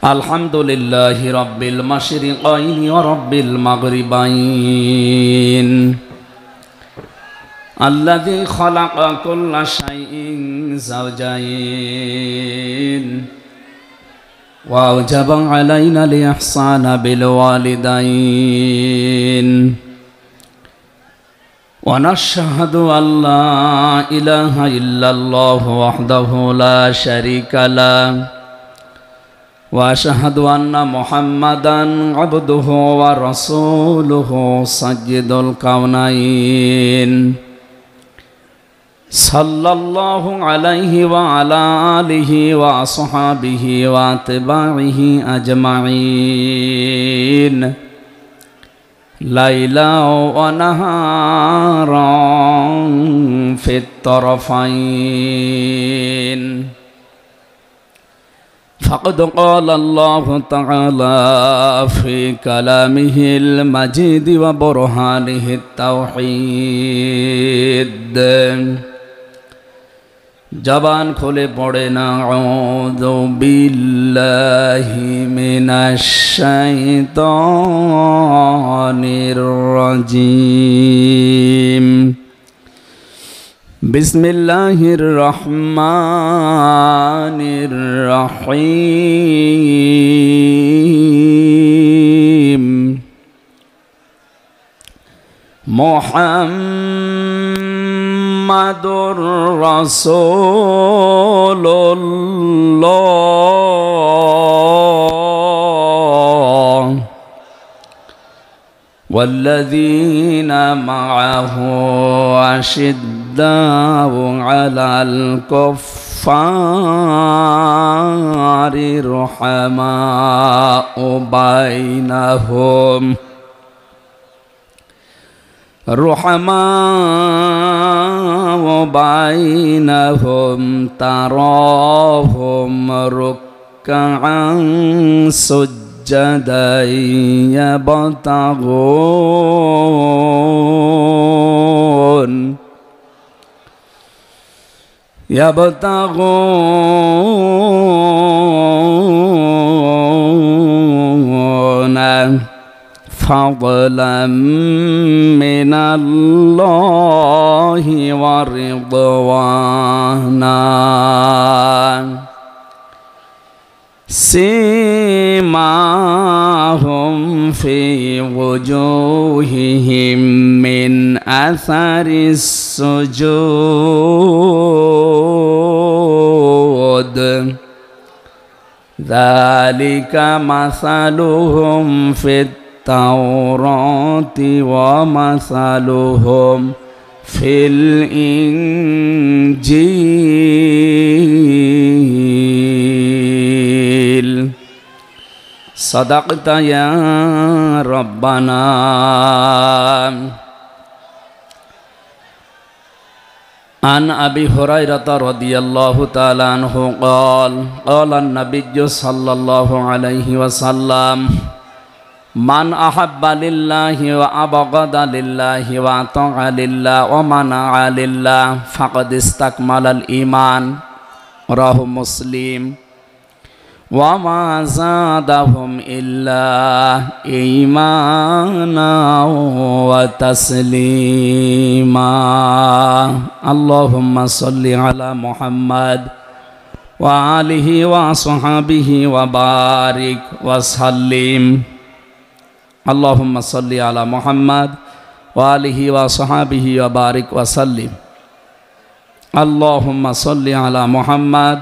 الحمد لله رب المشرقين ورب المغربين الذي خلق كل شيء زوجين وأوجب علينا الإحسان بالوالدين ونشهد أن لا إله إلا الله وحده لا شريك له وأشهد أن محمدًا عبده ورسوله سيد الكونين صلى الله عليه وعلى آله وأصحابه وأتباعه أجمعين ليلا ونهارا في الطرفين فقد قال الله تعالى في كلامه المجيد وبرهانه التوحيد জবান খুলে পড়ে না আউযু বিল্লাহি মিনাশ শাইতানির রাজিম বিসমিল্লাহির রহমানির রহিম মুহাম্মাদুর রাসূলুল্লাহ والذين معه أشداء على الكفار رحماء بينهم تراهم ركعا سجدا يبتغون فضلا من الله ورضوانا سيماهم في وجوههم من أثر السجود ذلك مثلهم في التوراة ومثلهم في الإنجيل صدقت يا ربنا عن أبي هريرة رضي الله تعالى عنه قال قال النبي صلى الله عليه وسلم من أحب لله وأبغض لله وأطاع لله ومنع لله فقد استكمل الإيمان رواه مسلم وما زادهم إلا إيمانا وتسليما اللهم صل على محمد وآله وصحبه وبارك وسلم اللهم صل على محمد وآله وصحبه وبارك وسلم اللهم صل على محمد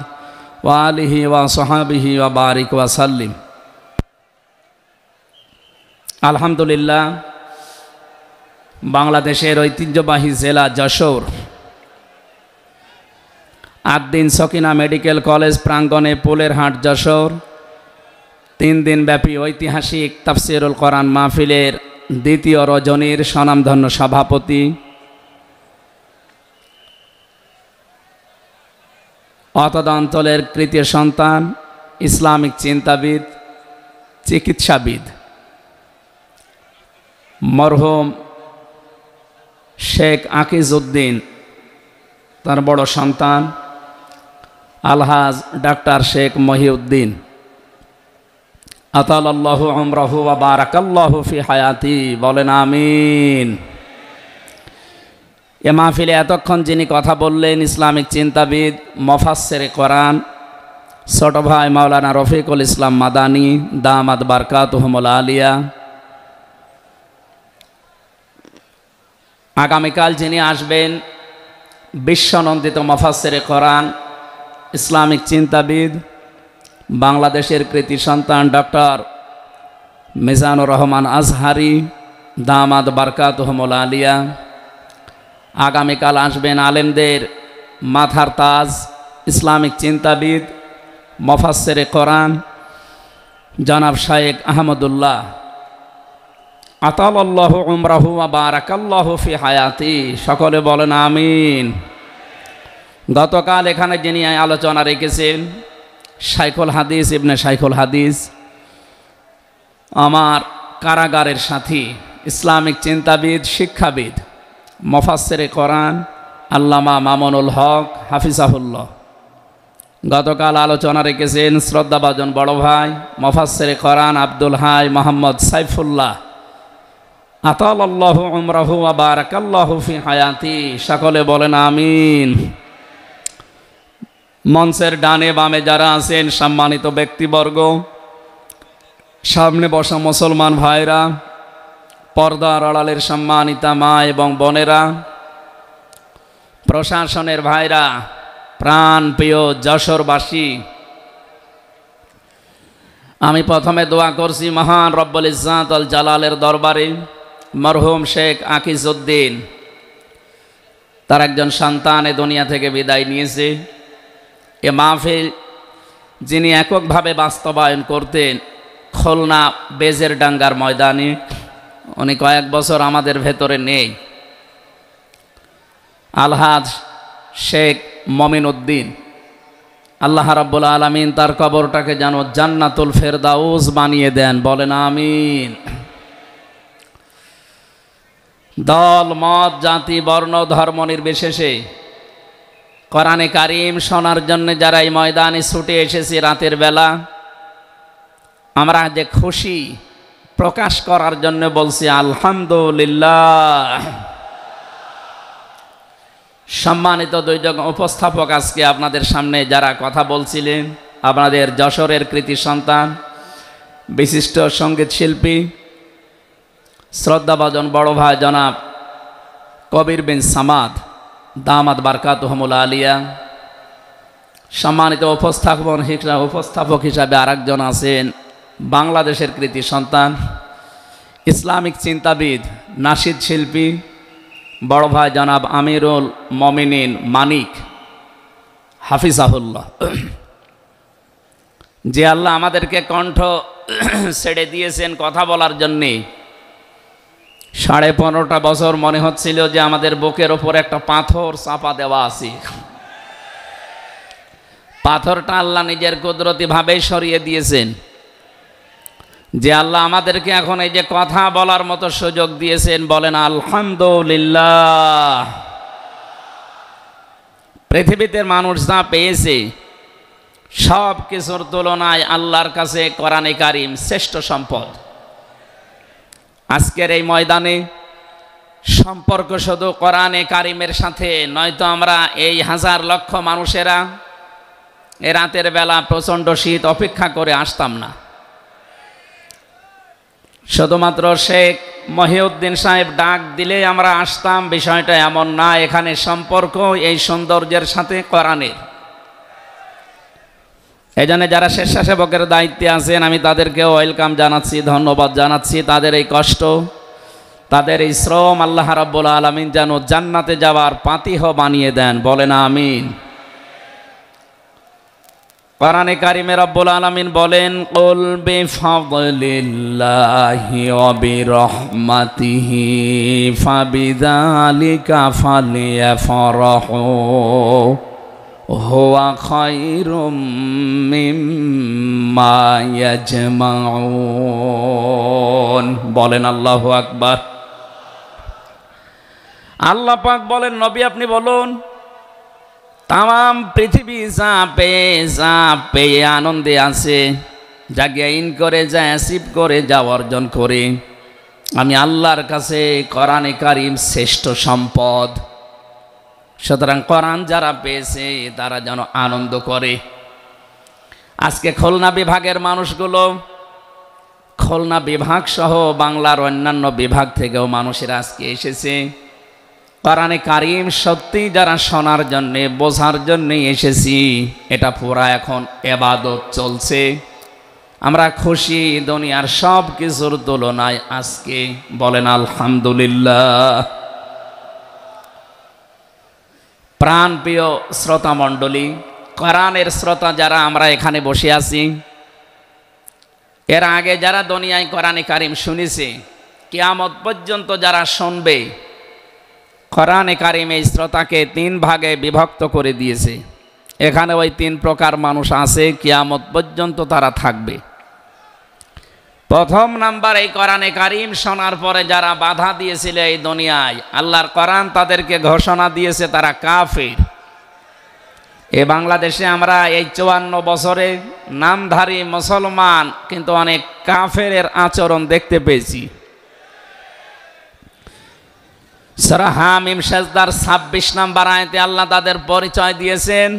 وآله وصحبه وبارك وسلم আলহামদুলিল্লাহ বাংলাদেশের ঐতিহ্যবাহী জেলা যশোর 8 দিন সকিনা মেডিকেল কলেজ প্রাঙ্গণে পোলের হাট যশোর 3 দিন ব্যাপী ঐতিহাসিক তাফসিরুল কোরআন মাহফিলের দ্বিতীয় রজনীর স্বনামধন্য সভাপতি অতদ অঞ্চলের তৃতীয় সন্তান ইসলামিক চিন্তাবিদ চিকিৎসাবিদ মরহুম শেখ আকিজউদ্দিন তার বড় সন্তান আলহাজ ডাক্তার শেখ মহিউদ্দিন আতালাল্লাহু উমরাহু ওয়া বারাকাল্লাহু ফি হায়াতি, বলেন আমিন। এ মাহফিলে এতক্ষণ যিনি কথা বললেন ইসলামিক চিন্তাবিদ, মুফাসসিরে কোরআন ছোট ভাই মাওলানা রফিকুল ইসলাম মাদানী দামাত বারকাতুহুমুল আলিয়া। আগামীকাল যিনি আসবেন বিশ্বনন্দিত মুফাসসিরে কোরআন, ইসলামিক চিন্তাবিদ, বাংলাদেশের কৃতি সন্তান ডক্টর মিজানুর রহমান আজহারি দামাত বারকাতুহুমুল আলিয়া। আগামীকাল আসবেন আলেমদের মাথার তাজ, ইসলামিক চিন্তাবিদ, মুফাসসিরে কোরআন জনাব শায়েখ আহমদুল্লাহ। আতালাল্লাহু উমরাহু ওয়া বারাকাল্লাহু ফি হায়াতি, সকলে বলেন আমিন। গতকাল এখানে যিনি আলোচনা রেখেছেন শাইখুল হাদিস ইবনে শাইখুল হাদিস, আমার কারাগারের সাথী, ইসলামিক চিন্তাবিদ, শিক্ষাবিদ, মুফাসসিরে কোরআন আল্লামা মামুনুল হক হাফিজাহুল্লাহ। গতকাল আলোচনা রেখেছেন শ্রদ্ধাভাজন বড় ভাই মুফাসসিরে কোরআন আব্দুল হাই মোহাম্মদ সাইফুল্লাহ। আতালাল্লাহু উমরাহু ওয়া বারাকাল্লাহু ফি হায়াতি, সকলে বলেন আমিন। মঞ্চের ডানে বামে যারা আছেন সম্মানিত ব্যক্তিবর্গ, সামনে বসা মুসলমান ভাইরা, পর্দার আড়ালের সম্মানিতা মা এবং বোনেরা, প্রশাসনের ভাইরা, প্রাণ প্রিয় যশোরবাসী, আমি প্রথমে দোয়া করছি মহান রব্বুল ইজ্জাত আল জালালের দরবারে মরহুম শেখ আকিজউদ্দিন, তার একজন সন্তান এ দুনিয়া থেকে বিদায় নিয়েছে। এ মাহফিল যিনি এককভাবে বাস্তবায়ন করতেন খুলনা বেজের ডাঙ্গার ময়দানে, উনি কয়েক বছর আমাদের ভেতরে নেই। আলহাজ শেখ মমিন উদ্দিন, আল্লাহ রাব্বুল আলামিন তার কবরটাকে যেন জান্নাতুল ফেরদাউস বানিয়ে দেন, বলেন আমিন। দল মত জাতি বর্ণ ধর্ম নির্বিশেষে কোরআনে কারিম শোনার জন্য যারা এই ময়দানে ছুটে এসেছি রাতের বেলা, আমরা যে খুশি প্রকাশ করার জন্য বলছি আলহামদুলিল্লাহ। সম্মানিত দুইজন উপস্থাপক, আজকে আপনাদের সামনে যারা কথা বলছিলেন আপনাদের যশোরের কৃতি সন্তান, বিশিষ্ট সঙ্গীত শিল্পী, শ্রদ্ধাভাজন বড় ভাই জনাব কবির বিন সামাদ দামাত বারকাতুহুমুল আলিয়া। সম্মানিত উপস্থাপক হিসাবে আরেকজন আছেন বাংলাদেশের কৃতি সন্তান, ইসলামিক চিন্তাবিদ, নাশিদ শিল্পী বড় ভাই জনাব আমিরুল মমিনিন মানিক হাফিজাহুল্লাহ। যে আল্লাহ আমাদেরকে কণ্ঠ ছেড়ে দিয়েছেন কথা বলার জন্যে, 15.5 বছর মনে হচ্ছিল যে আমাদের বুকের ওপর একটা পাথর চাপা দেওয়া আছে। পাথরটা আল্লাহ নিজের কুদরতি ভাবেই সরিয়ে দিয়েছেন। যে আল্লাহ আমাদেরকে এখন এই যে কথা বলার মতো সুযোগ দিয়েছেন, বলেন আলহামদুলিল্লাহ। পৃথিবীতে মানুষ যা পেয়েছে সব কিছুর তুলনায় আল্লাহর কাছে কোরআনে কারিম শ্রেষ্ঠ সম্পদ। আজকের এই ময়দানে সম্পর্ক শুধু কোরআনে কারিমের সাথে, নয়তো আমরা এই হাজার লক্ষ মানুষেরা এ রাতের বেলা প্রচণ্ড শীত অপেক্ষা করে আসতাম না। শুধুমাত্র শেখ মহিউদ্দিন সাহেব ডাক দিলে আমরা আসতাম, বিষয়টা এমন না। এখানে সম্পর্ক এই সৌন্দর্যের সাথে কোরআনের। এই জন্য যারা স্বেচ্ছাসেবকের দায়িত্বে আছেন আমি তাদেরকেও ওয়েলকাম জানাচ্ছি, ধন্যবাদ জানাচ্ছি। তাদের এই কষ্ট, তাদের এই শ্রম আল্লাহ রাব্বুল আলামিন যেন জান্নাতে যাওয়ার পাতিহ বানিয়ে দেন, বলেন আমিন। কোরআনে কারিমে রব্বুল আলামিন বলেন, কুল বিফাদলিল্লাহি ওয়া বিরহমাতিহি ফাবিযালিকা ফালিয়াফরাহু হুয়া খায়রুম মিম্মা ইয়াজমাউন, বলেন আল্লাহু আকবার। আল্লাহ পাক বলেন, নবী আপনি বলুন, তাম পৃথিবী যা পেয়ে আনন্দে আছে, যা গেইন করে, যা অ্যাচিভ করে, যা অর্জন করে, আমি আল্লাহর কাছে কোরআনে কারিম শ্রেষ্ঠ সম্পদ। সুতরাং কোরআন যারা পেয়েছে তারা যেন আনন্দ করে। আজকে খুলনা বিভাগের মানুষগুলো, খুলনা বিভাগ সহ বাংলার অন্যান্য বিভাগ থেকেও মানুষেরা আজকে এসেছে কোরআনে কারিম সত্যি যারা শোনার জন্যে, বোঝার জন্যে এসেছি। এটা পুরা এখন ইবাদত চলছে। আমরা খুশি দুনিয়ার সব কিছুর তুলনায় আজকে, বলেন আলহামদুলিল্লাহ। প্রাণপ্রিয় শ্রোতা মণ্ডলী, কোরআনের শ্রোতা যারা আমরা এখানে বসে আছি, এর আগে যারা দুনিয়ায় কোরআনে কারিম শুনেছে, কিয়ামত পর্যন্ত যারা শুনবে, কোরআনে কারিম এই শ্রোতাকে 3 ভাগে বিভক্ত করে দিয়েছে। এখানে ওই 3 প্রকার মানুষ আছে, কিয়ামত পর্যন্ত তারা থাকবে। প্রথম নাম্বার, এই কোরআনে কারিম শোনার পরে যারা বাধা দিয়েছিল এই দুনিয়ায়, আল্লাহর কোরআন তাদেরকে ঘোষণা দিয়েছে তারা কাফির। এ বাংলাদেশে আমরা এই 54 বছরে নামধারী মুসলমান, কিন্তু অনেক কাফেরের আচরণ দেখতে পেয়েছি। সূরা হামিম সাজদার 26 নম্বর আয়াতে আল্লাহ তাদের পরিচয় দিয়েছেন,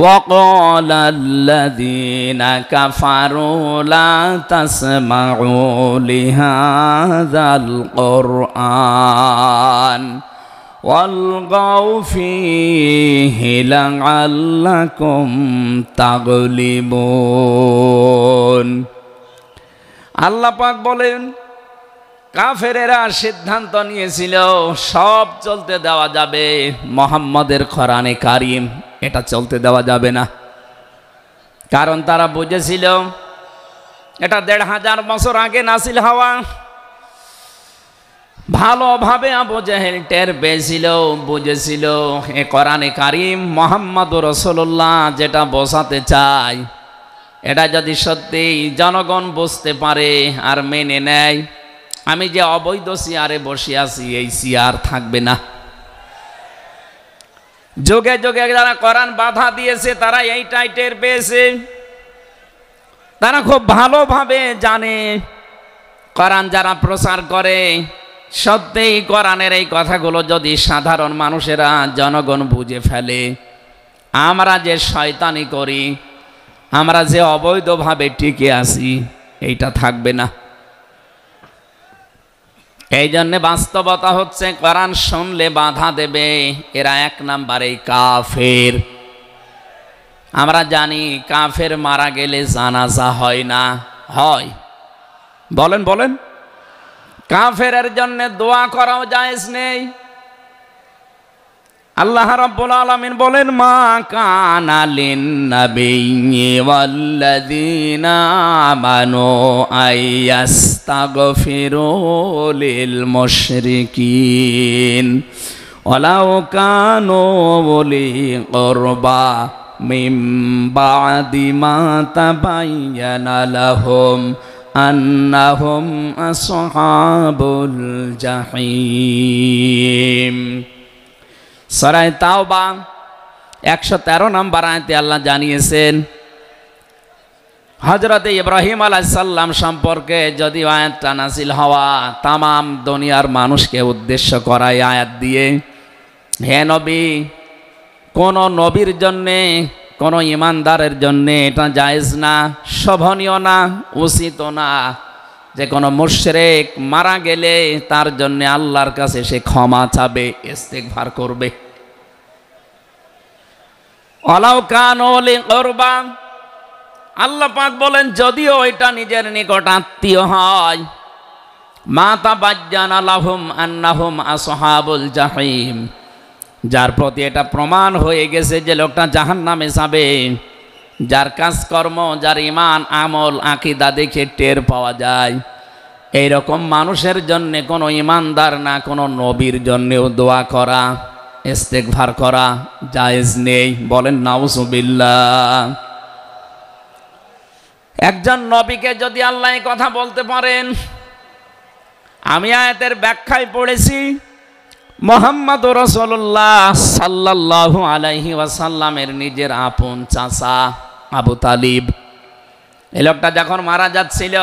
وَقَالَ الَّذِينَ كَفَرُوا لَا تَسْمَعُوا لِهَذَا الْقُرْآنِ وَالْغَوْا فِيهِ لَعَلَّكُمْ تَغْلِبُونَ। আল্লাহ পাক বলেন, কাফেরেরা সিদ্ধান্ত নিয়েছিল সব চলতে দেওয়া যাবে, মুহাম্মদের কোরআনে কারিম এটা চলতে দেওয়া যাবে না। কারণ তারা বুঝেছিল এটা 1500 বছর আগে নাসিল হওয়া। ভালোভাবে আবু জেহেল টের পেয়েছিল, বুঝেছিল এ কোরআনে কারিম মুহাম্মদুর রাসূলুল্লাহ যেটা বোঝাতে চায়, এটা যদি সত্যি জনগণ বুঝতে পারে আর মেনে নেয়, আমি যে অবৈধ চেয়ারে বসে আছি এই চেয়ার থাকবে না। যুগে যুগে যারা কোরআন বাধা দিয়েছে তারা এইটাই টের পেয়েছে। তারা খুব ভালোভাবে জানে কোরআন যারা প্রচার করে, সত্যিই কোরআনের এই কথাগুলো যদি সাধারণ মানুষেরা, জনগণ বুঝে ফেলে, আমরা যে শয়তানি করি, আমরা যে অবৈধভাবে টিকে আছি, এইটা থাকবে না। এই জন্যে বাস্তবতা হচ্ছে কোরআন শুনলে বাধা দেবে এরা 1 নাম্বারে কাফের। আমরা জানি কাফের মারা গেলে জানাজা হয় না, হয়? বলেন বলেন। কাফেরের জন্য দোয়া করাও জায়েজ নেই। আল্লাহ রাব্বুল আলামিন বলেন, মা কানা লিন-নাবিয়্যি ওয়াল্লাযীনা আমানু আইয়াস্তাগফিরু লিল মুশরিকিন ওয়ালাউ কানু উলি কুরবা মিন বা'দি মা তাবায়্যানা লাহুম আন্নাহুম আসহাবুল জাহিম। সূরা তাওবা 113 নম্বর আয়াতে আল্লাহ জানিয়েছেন, হযরত ইব্রাহিম আলাইহিস সালাম সম্পর্কে যদি আয়াতটা নাযিল হওয়া, তাম দুনিয়ার মানুষকে উদ্দেশ্য করা এই আয়াত দিয়ে, হে নবী, কোন নবীর জন্যে, কোন ইমানদারের জন্যে এটা জায়েজ না, শোভনীয় না, উচিত না যে কোনো মুশরিক মারা গেলে তার জন্য আল্লাহর কাছে সে ক্ষমা চাবে, ইস্তিগফার করবে। ওয়ালাউ কানু লি কুরবা, আল্লাহ পাক বলেন যদিও এটা নিজের নিকট আত্মীয় হয়, মা তাবায়্যানা লাহুম আন্নাহুম আসহাবুল জাহিম, যার প্রতি এটা প্রমাণ হয়ে গেছে যে লোকটা জাহান্নামে যাবে, যার কাজকর্ম, যার ঈমান আমল আকীদা দেখে টের পাওয়া যায়, এই রকম মানুষের জন্য কোনো ঈমানদার না কোনো নবীর জন্যও দোয়া করা, ইস্তিগফার করা জায়েজ নেই। বলেন নাউযুবিল্লাহ। একজন নবীকে যদি আল্লাহ এই কথা বলতে পারেন, আমি আয়াতের ব্যাখ্যায় পড়েছি, মুহাম্মদুর রাসূলুল্লাহ সাল্লাল্লাহু আলাইহি ওয়াসাল্লামের নিজের আপন চাচা আবু তালিব, এই লোকটা যখন মারা যাচ্ছিল,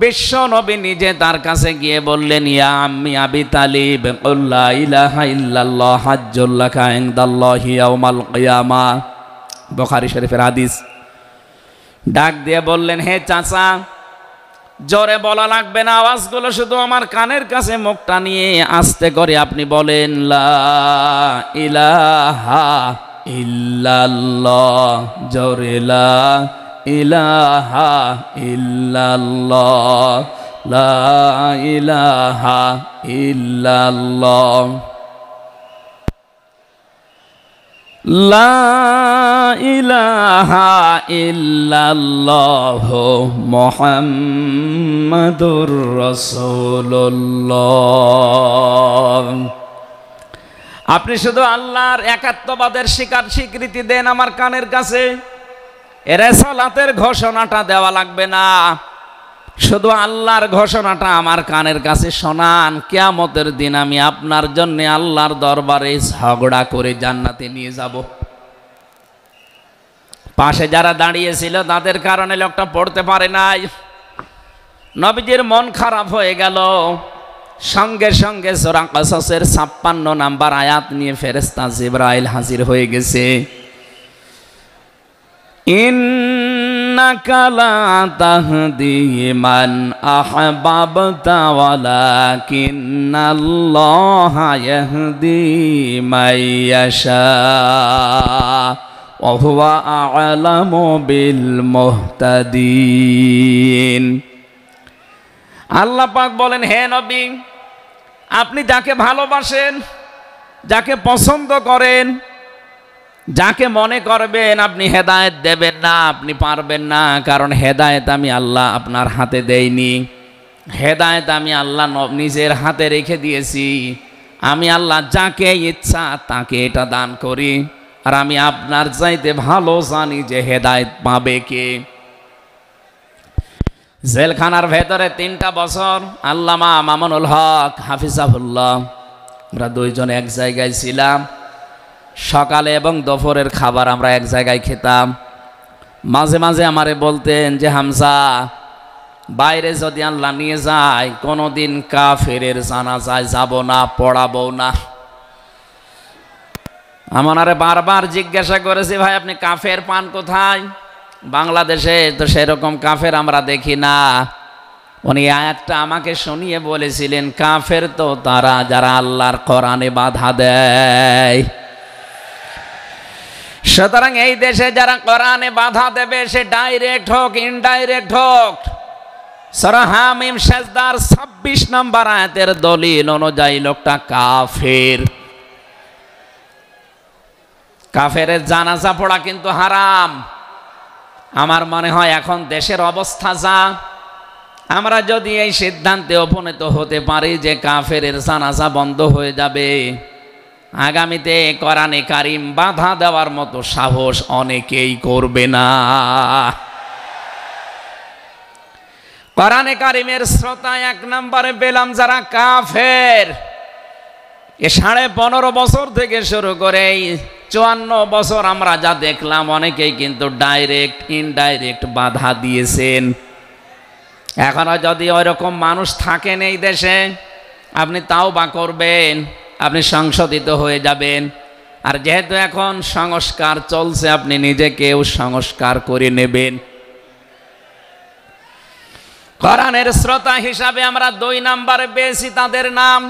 বিশ্ব নবী নিজে তার কাছে গিয়ে বললেন, ইয়া আম্মি আবি তালিব, কুল লা ইলাহা ইল্লাল্লাহ হাজ্জুল লাকা ইনদাল্লাহি ইয়াউমাল কিয়ামাহ। বুখারী শরীফের হাদিস। ডাক দিয়ে বললেন, হে চাচা, জোরে বলা লাগবে না, আওয়াজগুলো শুধু আমার কানের কাছে মুখটা নিয়ে আস্তে করে আপনি বলেন, লা ইলাহা ইল্লাল্লাহ, জোরে লা ইলাহা ইল্লাল্লাহ, লা ইলাহা ইল্লাল্লাহ, লা ইলাহা ইল্লাল্লাহ মুহাম্মাদুর রাসূলুল্লাহ। আপনি শুধু আল্লাহর একাত্মবাদের স্বীকৃতি দেন আমার কানের কাছে, এর সালাতের ঘোষণাটা দেওয়া লাগবে না, শুধু আল্লাহর ঘোষণাটা আমার কানের কাছে শোনান। কিয়ামতের দিন আমি আপনার জন্য আল্লাহর দরবারে ঝগড়া করে জান্নাতে নিয়ে যাব। পাশে যারা দাঁড়িয়েছিল তাদের কারণে লোকটা পড়তে পারে নাই। নবীজির মন খারাপ হয়ে গেল। সঙ্গে সঙ্গে সূরা কসসের ৫৬ নাম্বার আয়াত নিয়ে ফেরেশতা জিবরাইল হাজির হয়ে গেছে। ইন্নাকা লা তাহদি মান আহবাবতা ওয়ালাকিন্নাল্লাহা ইয়াহদি মাইয়াশা ওয়া হুয়া আ'লামু বিল মুহতাদিন। আল্লাহ পাক বলেন, হে নবী, আপনি যাকে ভালোবাসেন, যাকে পছন্দ করেন, যাকে মনে করবেন আপনি হেদায়েত দেবেন না, আপনি পারবেন না, কারণ হেদায়েত আমি আল্লাহ আপনার হাতে দেইনি। হেদায়েত আমি আল্লাহ নিজের হাতে রেখে দিয়েছি। আমি আল্লাহ যাকে ইচ্ছা তাকে এটা দান করি, আর আমি আপনার চাইতে ভালো জানি যে হেদায়েত পাবে কে। জেলখানার ভেতরে ৩টা বছর আল্লামা মামুনুল হক হাফিজাহুল্লাহ, আমরা দুইজন এক জায়গায় ছিলাম। সকালে এবং দুপুরের খাবার আমরা এক জায়গায় খেতাম। মাঝে মাঝে আমারে বলতেন যে, হামজা, বাইরে যদি আল্লাহ নিয়ে যায় কোনোদিন কাফেরের জানাজায় যাব না, পড়াবো না। আমারে বারবার জিজ্ঞাসা করেছি, ভাই আপনি কাফের পান কোথায়? বাংলাদেশে তো সেরকম কাফের আমরা দেখি না। উনি আয়াতটা আমাকে শুনিয়ে বলেছিলেন, কাফের তো তারা যারা আল্লাহর কোরআনে বাধা দেয়। সুতরাং এই দেশে যারা কোরআনে বাধা দেবে, সে ডাইরেক্ট হোক ইনডাইরেক্ট হোক, সূরা হামিম সেজদার ২৬ নম্বর আয়াতের দলিল অনুযায়ী লোকটা কাফের। কাফেরের জানাজা পড়া কিন্তু হারাম। আমার মনে হয় এখন দেশের অবস্থা যা, আমরা যদি এই সিদ্ধান্তে উপনীত হতে পারি যে কাফেরের জানাজা বন্ধ হয়ে যাবে, আগামীতে কোরআনে কারিম বাধা দেওয়ার মতো সাহস অনেকেই করবে না। কোরআনে কারিমের শ্রোতা ১ নম্বরে পেলাম যারা কাফের। এ ১৫.৫ বছর থেকে শুরু করে ৫৪ বছর আমরা যা দেখলাম, অনেকেই কিন্তু ডাইরেক্ট ইনডাইরেক্ট বাধা দিয়েছেন। এখনো যদি ওইরকম মানুষ থাকেন এই দেশে, আপনি তাওবা করবেন, আপনি সংশোধিত হয়ে যাবেন। আর যেহেতু এখন সংস্কার চলছে, আপনি নিজেকেও সংস্কার করে নেবেন। কোরআনের শ্রোতা হিসাবে আমরা ২ নম্বরে পেয়েছি তাদের নাম।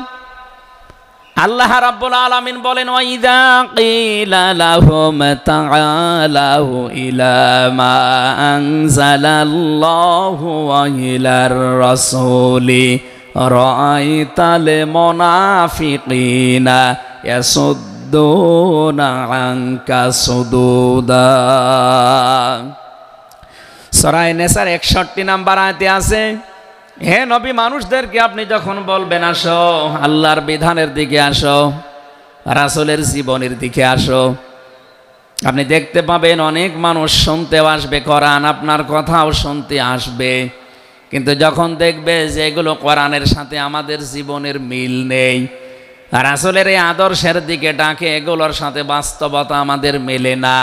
আল্লাহ রাব্বুল আলামিন বলেন, ওয়াইযা কিলা লাহুম তাআলাউ ইলা মা আনজালাল্লাহু ওয়া ইলার রাসূলি রাআইতাল মুনাফিকিনা ইয়াসুদ্দুনা আনকা সুদুদা। সূরা নিসার ৬১ নম্বর আয়াতে আছে, হে নবী, মানুষদেরকে আপনি যখন বলবেন আসো আল্লাহর বিধানের দিকে আসো, রাসূলের জীবনের দিকে আসো, আপনি দেখতে পাবেন অনেক মানুষ শুনতেও আসবে কোরআন, আপনার কথাও শুনতে আসবে, কিন্তু যখন দেখবে যে এগুলো কোরআনের সাথে আমাদের জীবনের মিল নেই, রাসূলের এই আদর্শের দিকে ডাকে, এগুলোর সাথে বাস্তবতা আমাদের মেলে না,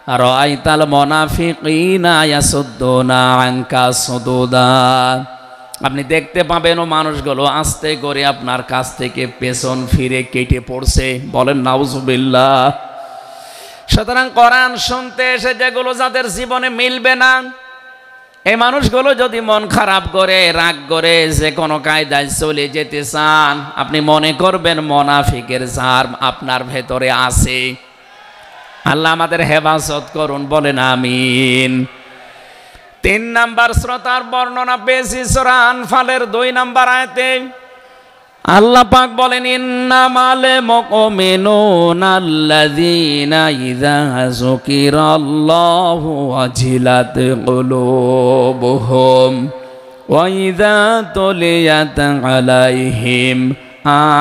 রাআইতাল মুনাফিকিনা ইয়াসুদ্দুনা আনকা সুদুদা, আপনি দেখতে পাবেন ও মানুষগুলো আস্তে করে আপনার কাছ থেকে পেছন ফিরে কেটে পড়ছে। বলেন নাউজুবিল্লাহ। সুতরাং কোরআন শুনতে এসে যেগুলো যাদের জীবনে মিলবে না, এই মানুষগুলো যদি মন খারাপ করে রাগ করে যে কোনো কায়দায় চলে যেতে চান, আপনি মনে করবেন মুনাফিকের জার আপনার ভেতরে আছে। আল্লাহ আমাদের হেফাজত করুন, বলেন আমিন। 3 নাম্বার শ্রোতার বর্ণনা পেয়েছি সূরা আনফালের 2 নাম্বার আয়াতে। আল্লাহ পাক বলেন ইন্নামাল মুমিনুনা আল্লাযীনা ইযা যুকিরাল্লাহু ওয়াজিলাত কুলুবুহুম ওয়া ইযা তুলিয়াত আলাইহিম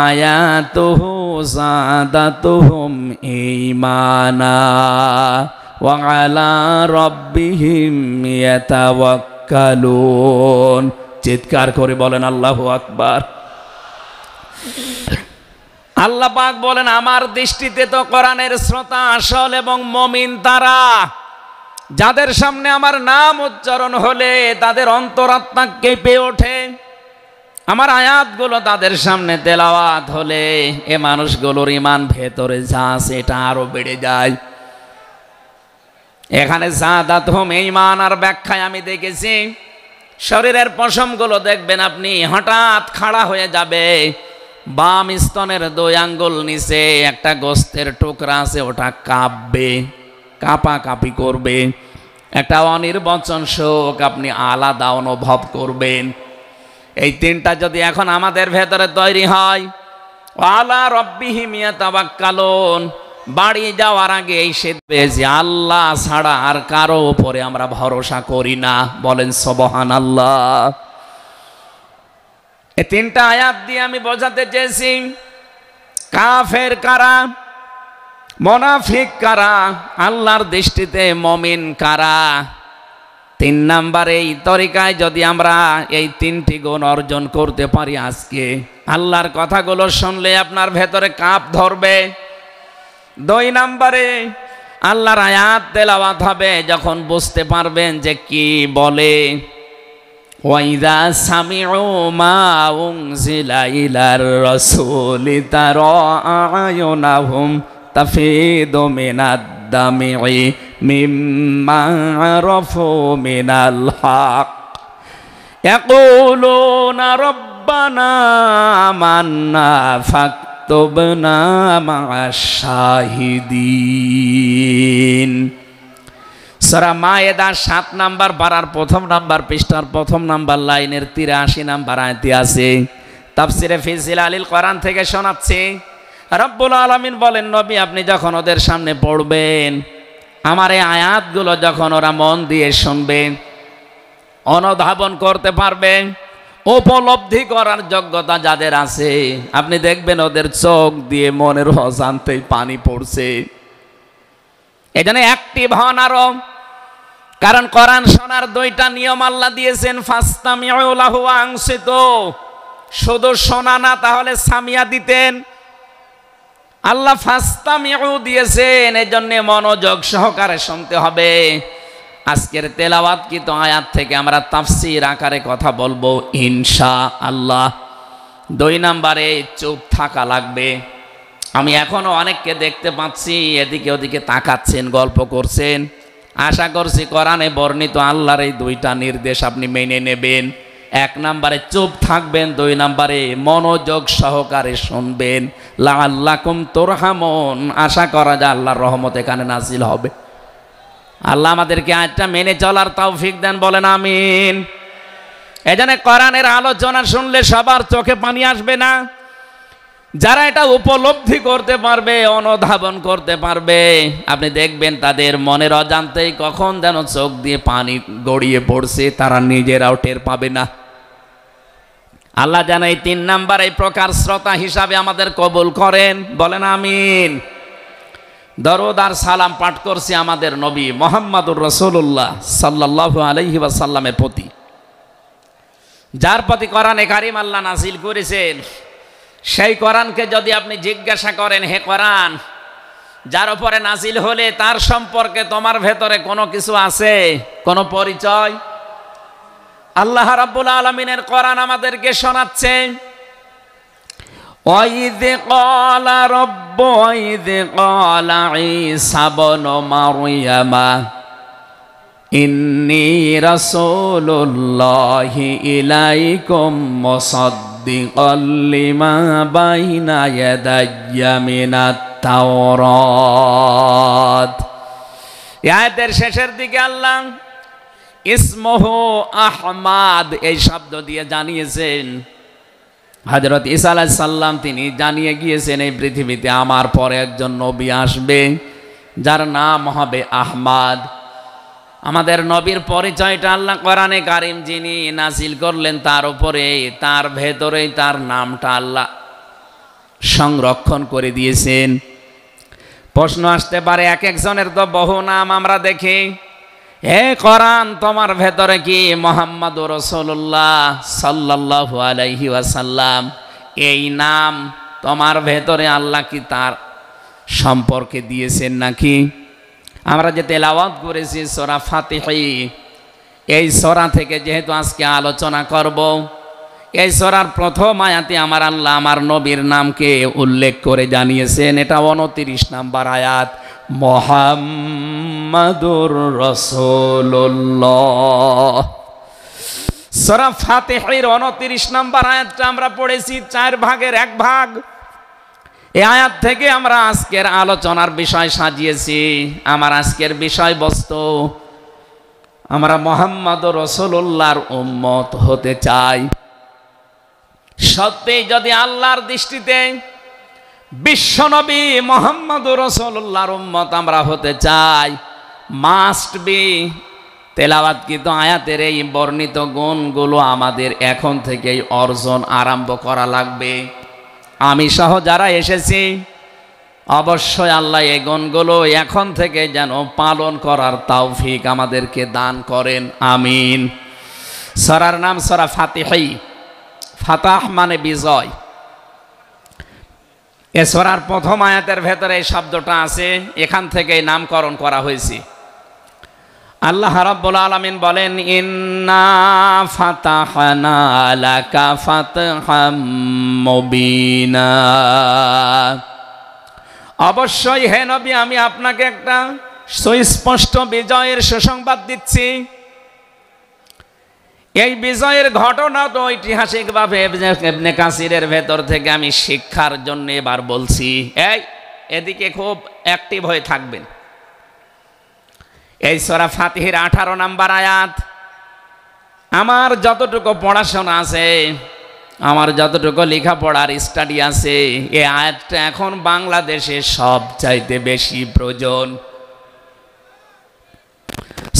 আয়াতুহু যাদাতুহুম ঈমানা ওয়া আলা রাব্বিহিম ইয়াতাওয়াক্কালুন। চিৎকার করে বলেন আল্লাহু আকবার। আল্লাহ পাক বলেন আমার দৃষ্টিতে তো কোরআনের শ্রোতা আসল এবং মুমিন তারা, যাদের সামনে আমার নাম উচ্চারণ হলে তাদের অন্তরাত্মা কেঁপে ওঠে, আমার আয়াতগুলো তাদের সামনে তেলাওয়াত হলে এ মানুষগুলোর ঈমান ভেতরে যা আছে এটা আরো বেড়ে যায়। এখানে যাদাতুহুম ঈমান আর ব্যাখ্যায় আমি দেখেছি শরীরের পশমগুলো দেখবেন আপনি হঠাৎ খাড়া হয়ে যাবে, বাম স্তনের 2 আঙ্গুল নিচে একটা গোস্তের টুকরা আছে ওটা কাঁপবে, কাঁপাকাঁপি করবে, একটা অনির্বচন শোক আপনি আলাদা অনুভব করবেন। এই 3টা যদি এখন আমাদের ভেতরে তৈরি হয়, আলা রাব্বিহিম ইয়াতাওয়াক্কালুন, বাড়ি যাওয়ার আগে এই শিখবে যে আল্লাহ ছাড়া আর কারো উপরে আমরা ভরসা করি না। বলেন সুবহানাল্লাহ। এই 3টা আয়াত দিয়ে আমি বোঝাতে চেয়েছি কাফের কারা, মুনাফিক কারা, আল্লাহর দৃষ্টিতে মুমিন কারা। 3 নাম্বার এই তরিকায় যদি আমরা এই 3টি গুণ অর্জন করতে পারি আজকে, আল্লাহর কথাগুলো শুনলে আপনার ভেতরে কাঁপ ধরবে। 2 নাম্বারে আল্লাহর আয়াত তেলাওয়াত হবে যখন বুঝতে পারবেন যে কি বলে। ওয়াইদা সামিউ মা উনজিলা ইলার রাসূলি তারা আয়ুনাহুম তাফিদু মিনাদ দামি মিম্মা আরাফু মিনাল হক ইয়াকুলুনা রাব্বানা আমান্না ফাকতুবনা মা'আশ শাহিদিন। সূরা মায়েদা 7 নাম্বার পারার 1 নাম্বার পৃষ্ঠার 1 নাম্বার লাইনের 83 নাম্বার আয়াতে আছে। তাফসিরে ফি জিলালিল কোরআন থেকে শোনাচ্ছি, রব্বুল আলামিন বলেন নবী আপনি যখন ওদের সামনে পড়বেন, আমার এই আয়াতগুলো যখন ওরা মন দিয়ে শুনবেন, অনুধাবন করতে পারবেন, উপলব্ধি করার যোগ্যতা যাদের আছে, আপনি দেখবেন ওদের চোখ দিয়ে মনের অজান্তেই পানি পড়ছে। এজন্য অ্যাক্টিভ হন আরো, কারণ কোরআন শোনার 2টা নিয়ম আল্লাহ দিয়েছেন। ফাসতামিউ লাহু ওয়া আনসিতু, শুধু শোনা না, তাহলে সামিয়া দিতেন। আল্লাহ ফাসতামিউ দিয়েছেন, এজন্য মনোযোগ সহকারে শুনতে হবে। আজকের তেলাওয়াতকৃত আয়াত থেকে আমরা তাফসীর আকারে কথা বলবো ইনশাআল্লাহ। 2 নাম্বারে চুপ থাকা লাগবে। আমি এখনো অনেককে দেখতে পাচ্ছি এদিকে ওদিকে তাকাচ্ছেন, গল্প করছেন। আশা করছি কোরআনে বর্ণিত আল্লাহর এই 2টা নির্দেশ আপনি মেনে নেবেন। 1 নাম্বারে চুপ থাকবেন, 2 নাম্বারে মনোযোগ সহকারে শুনবেন। লাআল্লাকুম তুরহামুন, আশা করা যায় আল্লাহর রহমত এখানে নাজিল হবে। আল্লাহ আমাদেরকে আয়াতটা মেনে চলার তৌফিক দেন, বলেন আমিন। এজন্য কোরআনের আলোচনা শুনলে সবার চোখে পানি আসবে না। যারা এটা উপলব্ধি করতে পারবে, অনুধাবন করতে পারবে, আপনি দেখবেন তাদের মনের অজান্তেই কখন যেন চোখ দিয়ে পানি গড়িয়ে পড়ছে, তারা নিজেরাও টের পাবে না। আল্লাহ যেন এই 3 নাম্বার এই প্রকার শ্রোতা হিসাবে আমাদের কবুল করেন, বলেন আমিন। দরুদ আর সালাম পাঠ করছি আমাদের নবী মুহাম্মদুর রাসূলুল্লাহ সাল্লাল্লাহু আলাইহি ওয়াসাল্লামের প্রতি, যার প্রতি কোরআনে কারীম আল্লাহ নাযিল করেছেন। সেই কোরআনকে যদি আপনি জিজ্ঞাসা করেন, হে কোরআন যার উপরে নাজিল হলে তার সম্পর্কে তোমার ভেতরে কোনো কিছু আছে, কোনো পরিচয়? আল্লাহ রাব্বুল আলামিনের কোরআন আমাদেরকে শোনাচ্ছে, وَإِذْ قَالَ عِيسَى ابْنُ مَرْيَمَ إِنِّي رَسُولُ اللَّهِ إِلَيْكُمْ مُصَدِّقًا لِمَا بَيْنَ يَدَيَّ مِنَ التَّوْرَاةِ। আয়াতের শেষের দিকে আল্লাহ ইসমুহু আহমাদ এই শব্দ দিয়ে জানিয়েছেন, হযরত ঈসা আলাইহিস সালাম তিনি জানিয়ে গিয়েছেন এই পৃথিবীতে আমার পরে একজন নবী আসবে যার নাম হবে আহমাদ। আমাদের নবীর পরিচয়টা আল্লাহ কোরআনে কারীম যিনি নাজিল করলেন তার উপরে, তার ভেতরেই তার নামটা আল্লাহ সংরক্ষণ করে দিয়েছেন। প্রশ্ন আসতে পারে, এক একজনের তো বহু নাম আমরা দেখি, হে কোরআন তোমার ভেতরে কি মুহাম্মাদুর রাসূলুল্লাহ সাল্লাল্লাহু আলাইহি ওয়াসাল্লাম এই নাম তোমার ভেতরে আল্লাহ কি তার সম্পর্কে দিয়েছেন নাকি? আমরা যে তেলাওয়াত করেছি সূরা ফাতিহা, এই সূরা থেকে যেহেতু আজকে আলোচনা করব, এই সূরার প্রথম আয়াতে আমার আল্লাহ আমার নবীর নামকে উল্লেখ করে জানিয়েছেন। এটা 29 নম্বর আয়াত, মুহাম্মাদুর রাসূলুল্লাহ। সূরা ফাতিহার 29 নম্বর আয়াতটা আমরা পড়েছি 4 ভাগের 1 ভাগ। এই আয়াত থেকে আমরা আজকের আলোচনার বিষয় সাজিয়েছি। আমার আজকের বিষয়বস্তু, আমরা মুহাম্মাদুর রাসূলুল্লাহর উম্মত হতে চাই। সত্যি যদি আল্লাহর দৃষ্টিতে বিশ্বনবী মুহাম্মাদুর রাসূলুল্লাহর উম্মত আমরা হতে চাই, মাস্ট বি তেলাওয়াতকৃত আয়াতের এই বর্ণিত গুণগুলো আমাদের এখন থেকেই অর্জন আরম্ভ করা লাগবে। আমি সহ যারা এসেছি অবশ্যই আল্লাহ এই গুণগুলো এখন থেকে যেন পালন করার তৌফিক আমাদেরকে দান করেন, আমিন। সূরার নাম সূরা ফাতিহা, ফাতাহ মানে বিজয়। এ সূরার প্রথম আয়াতের ভেতরে এই শব্দটা আছে, এখান থেকে নামকরণ করা হয়েছে। আল্লাহ রাব্বুল আলামিন বলেন, ইন্না ফাতাহনা লাকা ফাতহাম মুবিনা। অবশ্যই হে নবী আমি আপনাকে একটা সুস্পষ্ট বিজয়ের সুসংবাদ দিচ্ছি। এই বিজয়ের ঘটনা তো ঐতিহাসিকভাবে ইবনে কাসিরের ভেতর থেকে আমি শিক্ষার জন্য এবার বলছি। এদিকে খুব অ্যাক্টিভ হয়ে থাকবেন। এই সূরা ফাতিহার 18 নম্বর আয়াত, আমার যতটুকু পড়াশোনা আছে, আমার যতটুকু লেখাপড়ার স্টাডি আছে, এই আয়াতটা এখন বাংলাদেশে সবচাইতে বেশি প্রয়োজন।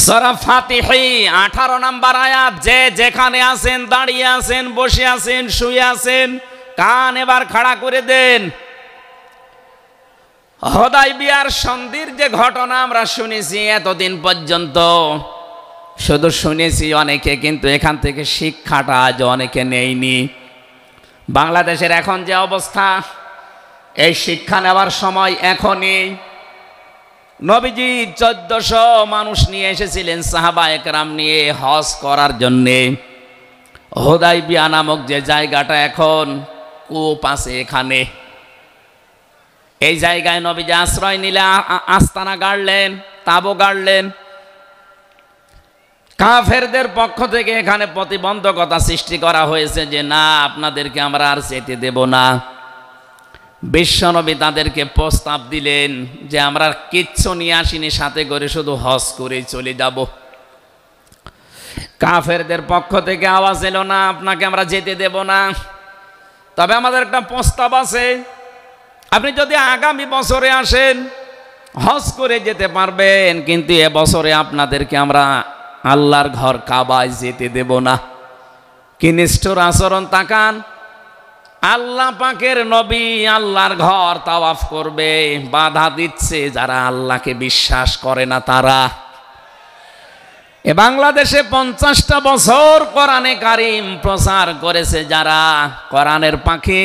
সূরা ফাতিহা 18 নম্বর আয়াত। যে যেখানে আছেন, দাঁড়িয়ে আছেন, বসে আছেন, শুয়ে আছেন, কান এবার খাড়া করে দেন। হুদায়বিয়ার সন্ধির যে ঘটনা আমরা শুনেছি এতদিন পর্যন্ত, শুধু শুনেছি অনেকে, কিন্তু এখান থেকে শিক্ষাটা আজ অনেকে নেয়নি। বাংলাদেশের এখন যে অবস্থা, এই শিক্ষা নেওয়ার সময় এখনই। নবীজি 1400 মানুষ নিয়ে এসেছিলেন সাহাবায়ে কেরাম নিয়ে হজ করার জন্যে। হুদায়বিয়া নামক যে জায়গাটা এখন কূপ আছে, এখানে এই জায়গায় নবীজি আশ্রয় নিলে আস্তানা গাড়লেন, তাবু গাড়লেন। কাফেরদের পক্ষ থেকে এখানে প্রতিবন্ধকতা সৃষ্টি করা হয়েছে যে না, আপনাদেরকে আমরা আর যেতে দেব না। বিশ্বনবী তাদেরকে প্রস্তাব দিলেন যে আমরা কিচ্ছু নিয়ে আসিনি সাথে করে, শুধু হজ করেই চলে যাব। কাফেরদের পক্ষ থেকে আওয়াজ এলো না, আপনাকে আমরা যেতে দেব না, তবে আমাদের একটা প্রস্তাব আছে। আপনি যদি আগামী বছরে আসেন হজ করে যেতে পারবেন, কিন্তু এবছরে আপনাদেরকে আমরা আল্লাহর ঘর কাবায় যেতে দেব না। কি নিষ্ঠুর আচরণ তাকান! আল্লাহ পাকের নবী আল্লাহর ঘর তাওয়াফ করবে, বাধা দিচ্ছে যারা আল্লাহকে বিশ্বাস করে না তারা। এ বাংলাদেশে 50টা বছর কোরআনে কারীম প্রচার করেছে যারা কোরআনের পাখি,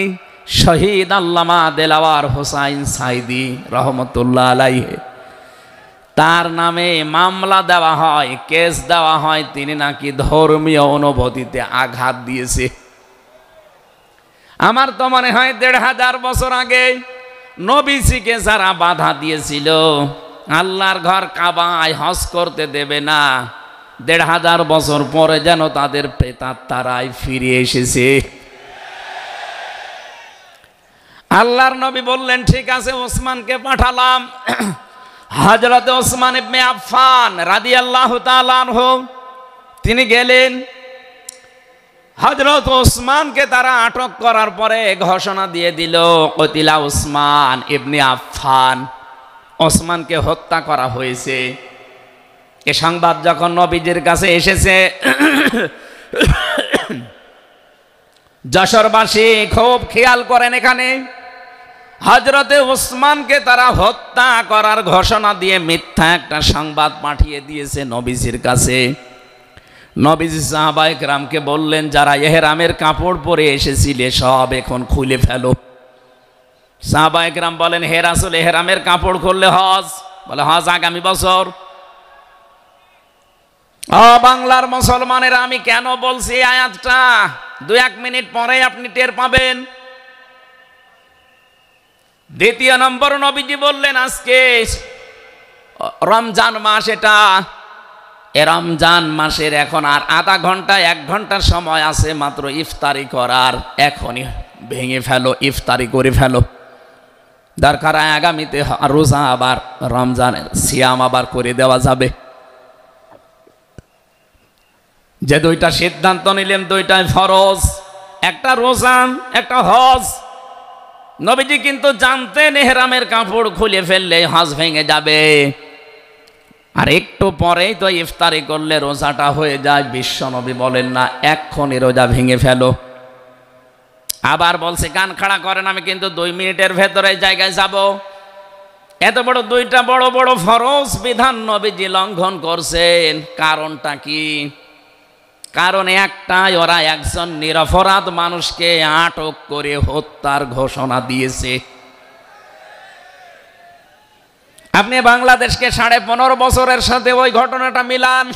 শহীদ আল্লামা দেলাওয়ার হোসাইন সাইদি রহমতুল্লাহ আলাইহি, তার নামে মামলা দেওয়া হয়, কেস দেওয়া হয়, তিনি নাকি ধর্মীয় অনুভূতিতে আঘাত দিয়েছে। আমার তো মনে হয় ১৫০০ বছর আগে নবীজিকে যারা বাধা দিয়েছিল আল্লাহর ঘর কাবায় হজ করতে দেবে না, ১৫০০ বছর পরে যেন তাদের প্রেতাত্মারাই ফিরে এসেছে। আল্লাহর নবী বললেন ঠিক আছে, ওসমানকে পাঠালাম। হযরত ওসমান ইবনে আফফান রাদিয়াল্লাহু তাআলা আনহু তিনি গেলেন। হযরত ওসমানকে তারা আটক করার পরে ঘোষণা দিয়ে দিল কতিলা ওসমান ইবনে আফফান, ওসমানকে হত্যা করা হয়েছে। এ সংবাদ যখন নবীজির কাছে এসেছে, যশোরবাসী খুব খেয়াল করেন, এখানে হযরতে ওসমানকে তারা হত্যা করার ঘোষণা দিয়ে মিথ্যা একটা সংবাদ পাঠিয়ে দিয়েছে নবীজির কাছে। নবীজি সাহাবায়ে কেরামকে বললেন, যারা ইহরামের কাপড় পরে এসেছিলে সব এখন খুলে ফেলো। সাহাবায়ে কেরাম বলেন, হে রাসূল, ইহরামের কাপড় খুললে হজ? বলে হজ আগামী বছর। বাংলার মুসলমানেরা, আমি কেন বলছি আয়াতটা ২-১ মিনিট পরে আপনি টের পাবেন। দ্বিতীয় নম্বর, নবীজি বললেন আজকে রমজান মাস, এটা এ রমজান মাসের এখন আর আধা ঘন্টা ১ ঘন্টার সময় আছে মাত্র ইফতারি করার, এখনই ভেঙে ফেলো, ইফতারি করে ফেলো। দরকার আগামীতে রোজা আবার রমজানের সিয়াম আবার করে দেওয়া যাবে। যে দুইটা সিদ্ধান্ত নিলেন দুইটাই ফরজ, একটা রোজা একটা হজ। নবীজি কিন্তু জানতেন ইহরামের কাপড় খুলে ফেললে হজ ভেঙে যাবে, আর একটু পরেই তো ইফতারি করলে রোজাটা হয়ে যায়। বিশ্ব নবী বলেন না এক্ষুনি রোজা ভেঙে ফেলো। আবার বলছে কান খাড়া করেন, আমি কিন্তু ২ মিনিটের ভেতরে জায়গায় যাব। এত বড় দুইটা বড় বড় ফরজ বিধান নবীজি লঙ্ঘন করছেন, কারণটা কি? কারণ একটাই, ওরা একজন নিরপরাধ মানুষকে আটক করে হত্যার ঘোষণা দিয়েছে। আপনি বাংলাদেশকে ১৫.৫ বছরের সাথে ওই ঘটনাটা মিলান।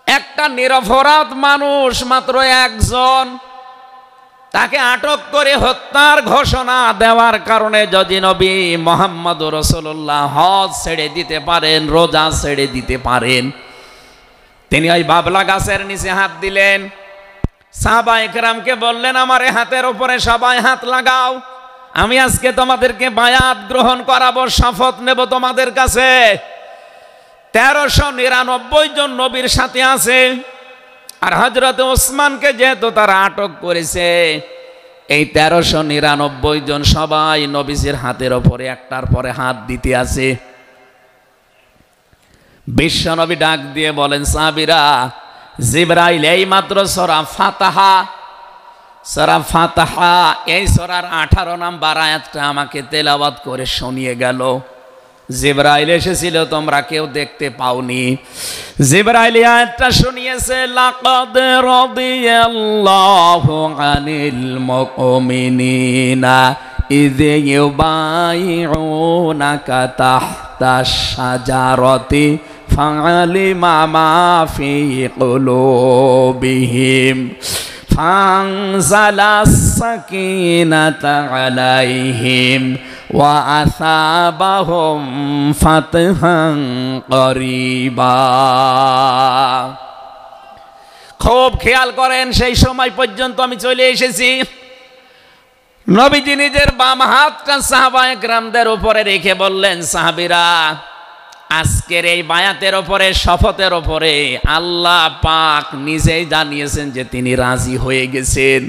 একটা নিরপরাধ মানুষ, মাত্র একজন, তাকে আটক করে হত্যার ঘোষণা দেওয়ার কারণে যদি নবী মুহাম্মদ রাসূলুল্লাহ হজ ছেড়ে দিতে পারেন, রোজা ছেড়ে দিতে পারেন, তিনি ওই বাবলা গাছের নিচে হাত দিলেন। সাহাবায়ে কেরামকে বললেন, আমার হাতের উপরে সবাই হাত লাগাও, আমি আজকে তোমাদেরকে বায়াত গ্রহণ করাবো, শপথ নেব তোমাদের কাছে। ১৩৯৯ জন নবীর সাথে আছে, আর হযরত ওসমানকে যেহেতু তারা আটক করেছে, এই ১৩৯৯ জন সবাই নবীজির হাতের উপরে একটার পরে হাত দিতে আছে। বিশ্বনবী ডাক দিয়ে বলেন, সাহাবীরা, জিবরাইল এই মাত্র সূরা ফাতিহা এই সূরার ১৮ নম্বর আয়াতটা আমাকে তেলাওয়াত করে শুনিয়ে গেল। জিবরাইল এসেছিল, তোমরা কেউ দেখতে পাওনি। জিবরাইল আয়াতটা শুনিয়েছে, লাকাদ রাদিয়াল্লাহু আনিল মুমিনিনা ইয ইউবাইউনাকা তাহতাশ শাজারাতি ফাআলিমা মা ফি কুলুবিহিম ফানজালাস সাকিনাতা আলাইহিম ওয়া আসাবাহুম ফাতহান করিবা। খুব খেয়াল করেন, সেই সময় পর্যন্ত আমি চলে এসেছি। নবীজি নিজের বাম হাতটা সাহাবায়ে কেরামদের উপরে রেখে বললেন, সাহাবীরা, আজকের এই বায়াতের উপরে, শপথের উপরে আল্লাহ পাক নিজেই জানিয়েছেন যে তিনি রাজি হয়ে গেছেন।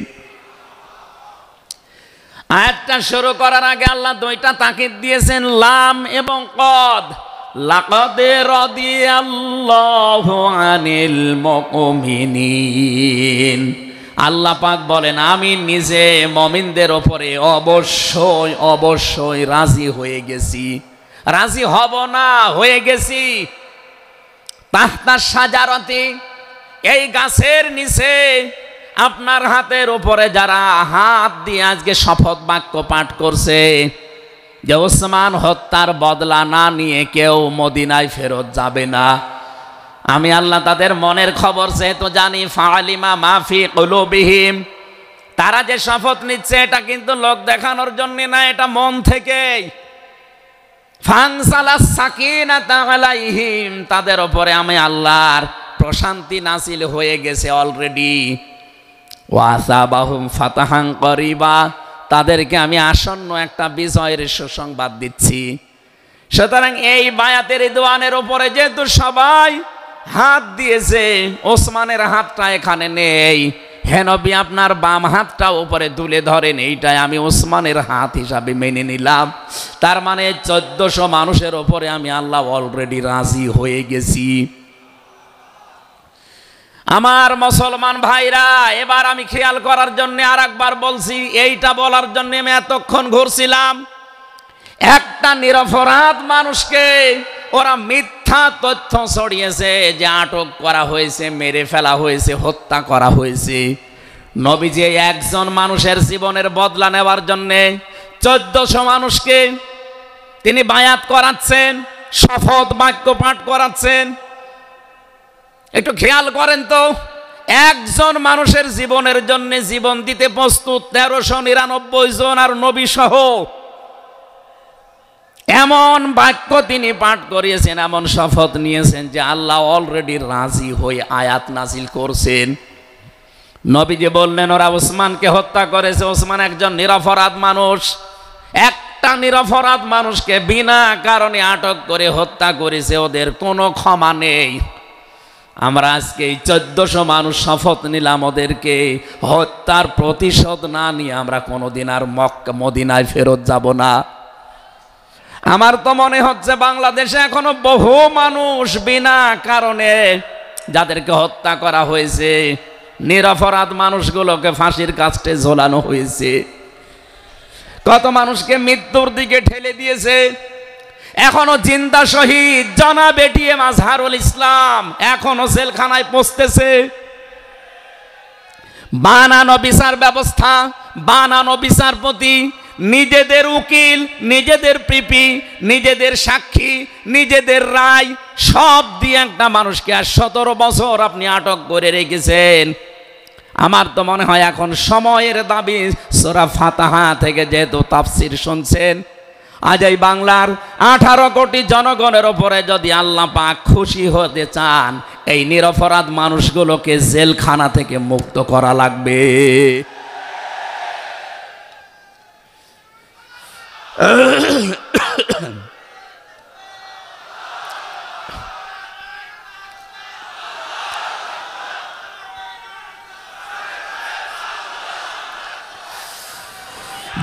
আয়াতটা শুরু করার আগে আল্লাহ দুইটা তাকিদ দিয়েছেন, লাম এবং কদ। লাকাদ রাদিয়াল্লাহু আনিল মুমিনিন, আল্লাহ পাক বলেন আমি নিজে মুমিনদের উপরে অবশ্যই অবশ্যই রাজি হয়ে গেছি। রাজি হব না, হয়ে গেছি। তাহতা শাজারাতি, এই গাছের নিচে আপনার হাতের উপরে যারা হাত দিয়ে আজকে শপথ বাক্য পাঠ করছে যে ওসমান হত্যার বদলা না নিয়ে কেউ মদিনায় ফেরত যাবে না, আমি আল্লাহ তাদের মনের খবর যেহেতু জানি, ফালিমা মাফি কুলুবিহিম, তারা যে শপথ নিচ্ছে এটা কিন্তু লোক দেখানোর জন্য না, এটা মন থেকেই। ফানসালাস সাকিনাতা আলাইহিম, তাদের উপরে আমি আল্লাহর প্রশান্তি নাসিল হয়ে গেছে অলরেডি। ওয়াসাবাহুম ফাতাহান করিবা, তাদেরকে আমি আসন্ন একটা বিজয়ের সুসংবাদ দিচ্ছি। সুতরাং এই বায়াতের রিদওয়ানের উপরে যেহেতু সবাই হাত দিয়েছে, ওসমানের হাতটা এখানে নেই, হে নবী আপনার বাম হাতটা উপরে তুলে ধরেন, এইটাই আমি ওসমানের হাত হিসাবে মেনে নিলাম। তার মানে 1400 মানুষের ওপরে আমি আল্লাহ অলরেডি রাজি হয়ে গেছি। আমার মুসলমান ভাইরা, এবার আমি খেয়াল করার জন্য আর একবার বলছি, এইটা বলার জন্য আমি এতক্ষণ ঘুরছিলাম। একটা নিরপরাধ মানুষকে ওরা মিথ্যা তথ্য ছড়িয়েছে যে আটক করা হয়েছে, মেরে ফেলা হয়েছে, হত্যা করা হয়েছে। নবীজি একজন মানুষের জীবনের বদলা নেওয়ার জন্য 1400 মানুষকে তিনি বায়াত করাচ্ছেন, শপথ বাক্য পাঠ করাচ্ছেন। একটু খেয়াল করেন তো, একজন মানুষের জীবনের জন্য জীবন দিতে প্রস্তুত 1399 জন, আর নবী সহ। এমন বাক্য তিনি পাঠ করিয়েছেন, এমন শপথ নিয়েছেন যে আল্লাহ অলরেডি রাজি হয়ে আয়াত নাজিল করছেন। নবীজি বললেন ওরা ওসমানকে হত্যা করেছে, ওসমান একজন নিরপরাধ মানুষ, একটা নিরপরাধ মানুষকে বিনা কারণে আটক করে হত্যা করেছে, ওদের কোনো ক্ষমা নেই। আমরা আজকে এই 1400 মানুষ শপথ নিলাম, ওদেরকে হত্যার প্রতিশোধ না নিয়ে আমরা কোনোদিন আর মদিনায় ফেরত যাব না। আমার তো মনে হচ্ছে বাংলাদেশে এখনো বহু মানুষ বিনা কারণে যাদেরকে হত্যা করা হয়েছে, নিরপরাধ মানুষগুলোকে ফাঁসির কাস্টে ঝোলানো হয়েছে, কত মানুষকে মৃত্যুর দিকে ঠেলে দিয়েছে। এখনো জিন্দা শহীদ জনাব এটিএম আজহারুল ইসলাম এখনো জেলখানায় পৌঁছতেছে। বানানো বিচার ব্যবস্থা, বানানো বিচারপতি, নিজেদের উকিল, নিজেদের পিপি, নিজেদের সাক্ষী, নিজেদের রায় সব দিয়ে একটা মানুষকে আর 17 বছর আপনি আটক করে রেখেছেন। আমার তো মনে হয় এখন সময়ের দাবি, সূরা ফাতিহা থেকে যেহেতু তাফসীর শুনছেন, আজ এই বাংলার 18 কোটি জনগণের ওপরে যদি আল্লাহ পাক খুশি হতে চান, এই নিরপরাধ মানুষগুলোকে জেলখানা থেকে মুক্ত করা লাগবে।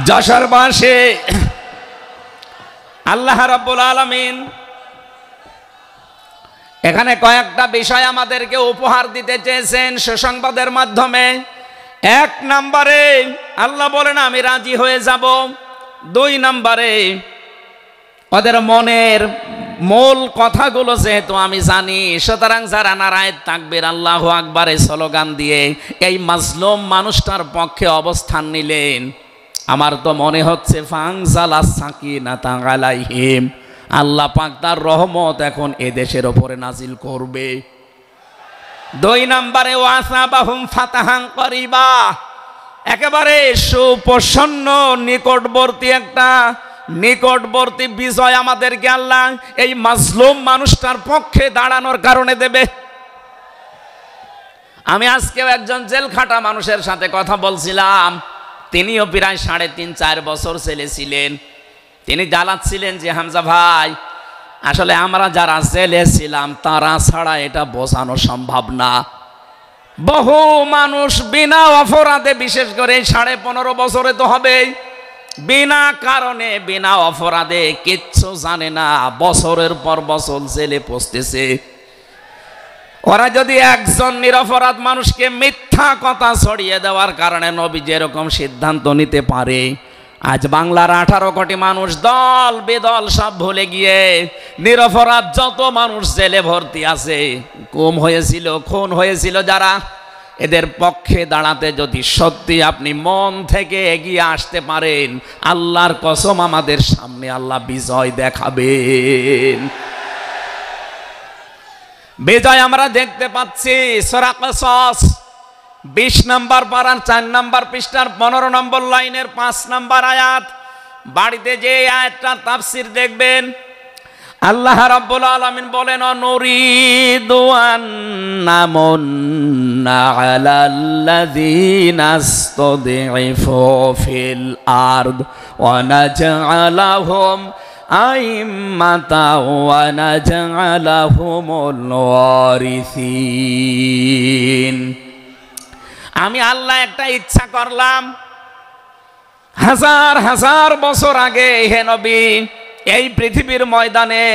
যশোরবাসী, আল্লাহ রাব্বুল আলামিন এখানে কয়েকটা বিষয় আমাদেরকে উপহার দিতে চেয়েছেন সুসংবাদের মাধ্যমে। 1 নম্বরে আল্লাহ বলেন আমি রাজি হয়ে যাব। 2 নম্বরে ওদের মনের মূল কথাগুলো যেহেতু আমি জানি, সুতরাং যারা নারায়ে তাকবীর আল্লাহু আকবারে স্লোগান দিয়ে এই মাজলুম মানুষটার পক্ষে অবস্থান নিলেন, আমার তো মনে হচ্ছে ফানজালাস সাকিনাতা আলাইহিম, আল্লাহ পাক তার রহমত এখন এদেশের ওপরে নাজিল করবে। 2 নম্বরে ওয়াসাবাহুম ফাতাহান করিবা, একেবারে সুপ্রসন্ন নিকটবর্তী বিজয় আমাদেরকে আল্লাহ এই মাজলুম মানুষটার পক্ষে দাঁড়ানোর কারণে দেবে। আমি আজকেও একজন জেলখাটা মানুষের সাথে কথা বলছিলাম, তিনিও প্রায় 3.5-4 বছর জেলে ছিলেন। তিনি জ্বালাচ্ছিলেন যে হামজা ভাই, আসলে আমরা যারা জেলে ছিলাম তারা ছাড়া এটা বোঝানো সম্ভব না। বহু মানুষ বিনা অপরাধে, বিশেষ করে 15.5 বছরে তো হবে, বিনা কারণে বিনা অপরাধে কিচ্ছু জানে না, বছরের পর বছর জেলে পৌঁছতেছে। ওরা যদি একজন নিরপরাধ মানুষকে মিথ্যা কথা ছড়িয়ে দেওয়ার কারণে নবী যেরকম সিদ্ধান্ত নিতে পারে, আজ বাংলার 18 কোটি মানুষ দল বেদল সব ভুলে গিয়ে নিরপরাধ যত মানুষ জেলে ভর্তি আছে, গুম হয়েছিল, খুন হয়েছিল যারা, এদের পক্ষে দাঁড়াতে যদি সত্যি আপনি মন থেকে এগিয়ে আসতে পারেন, আল্লাহর কসম আমাদের সামনে আল্লাহ বিজয় দেখাবেন। বিজয় আমরা দেখতে পাচ্ছি সূরা কসস 20 নম্বর পারার 4 নম্বর পৃষ্ঠার 15 নম্বর লাইনের 5 নম্বর আয়াত। বাড়িতে যে আয়াতটার তাফসীর দেখবেন, আল্লাহ রাব্বুল আলামিন বলেন, নুরিদু আন্নামুন্না আলাল্লাযীনা ইসতাদঈফু ফিল আরদ ওয়া নাজআলাহুম আইম্মাতাও ওয়া নাজআলাহুমুল ওয়ারিসিন। আমি আল্লাহ একটা ইচ্ছা করলাম, হাজার হাজার বছর আগে হে নবী, এই পৃথিবীর ময়দানে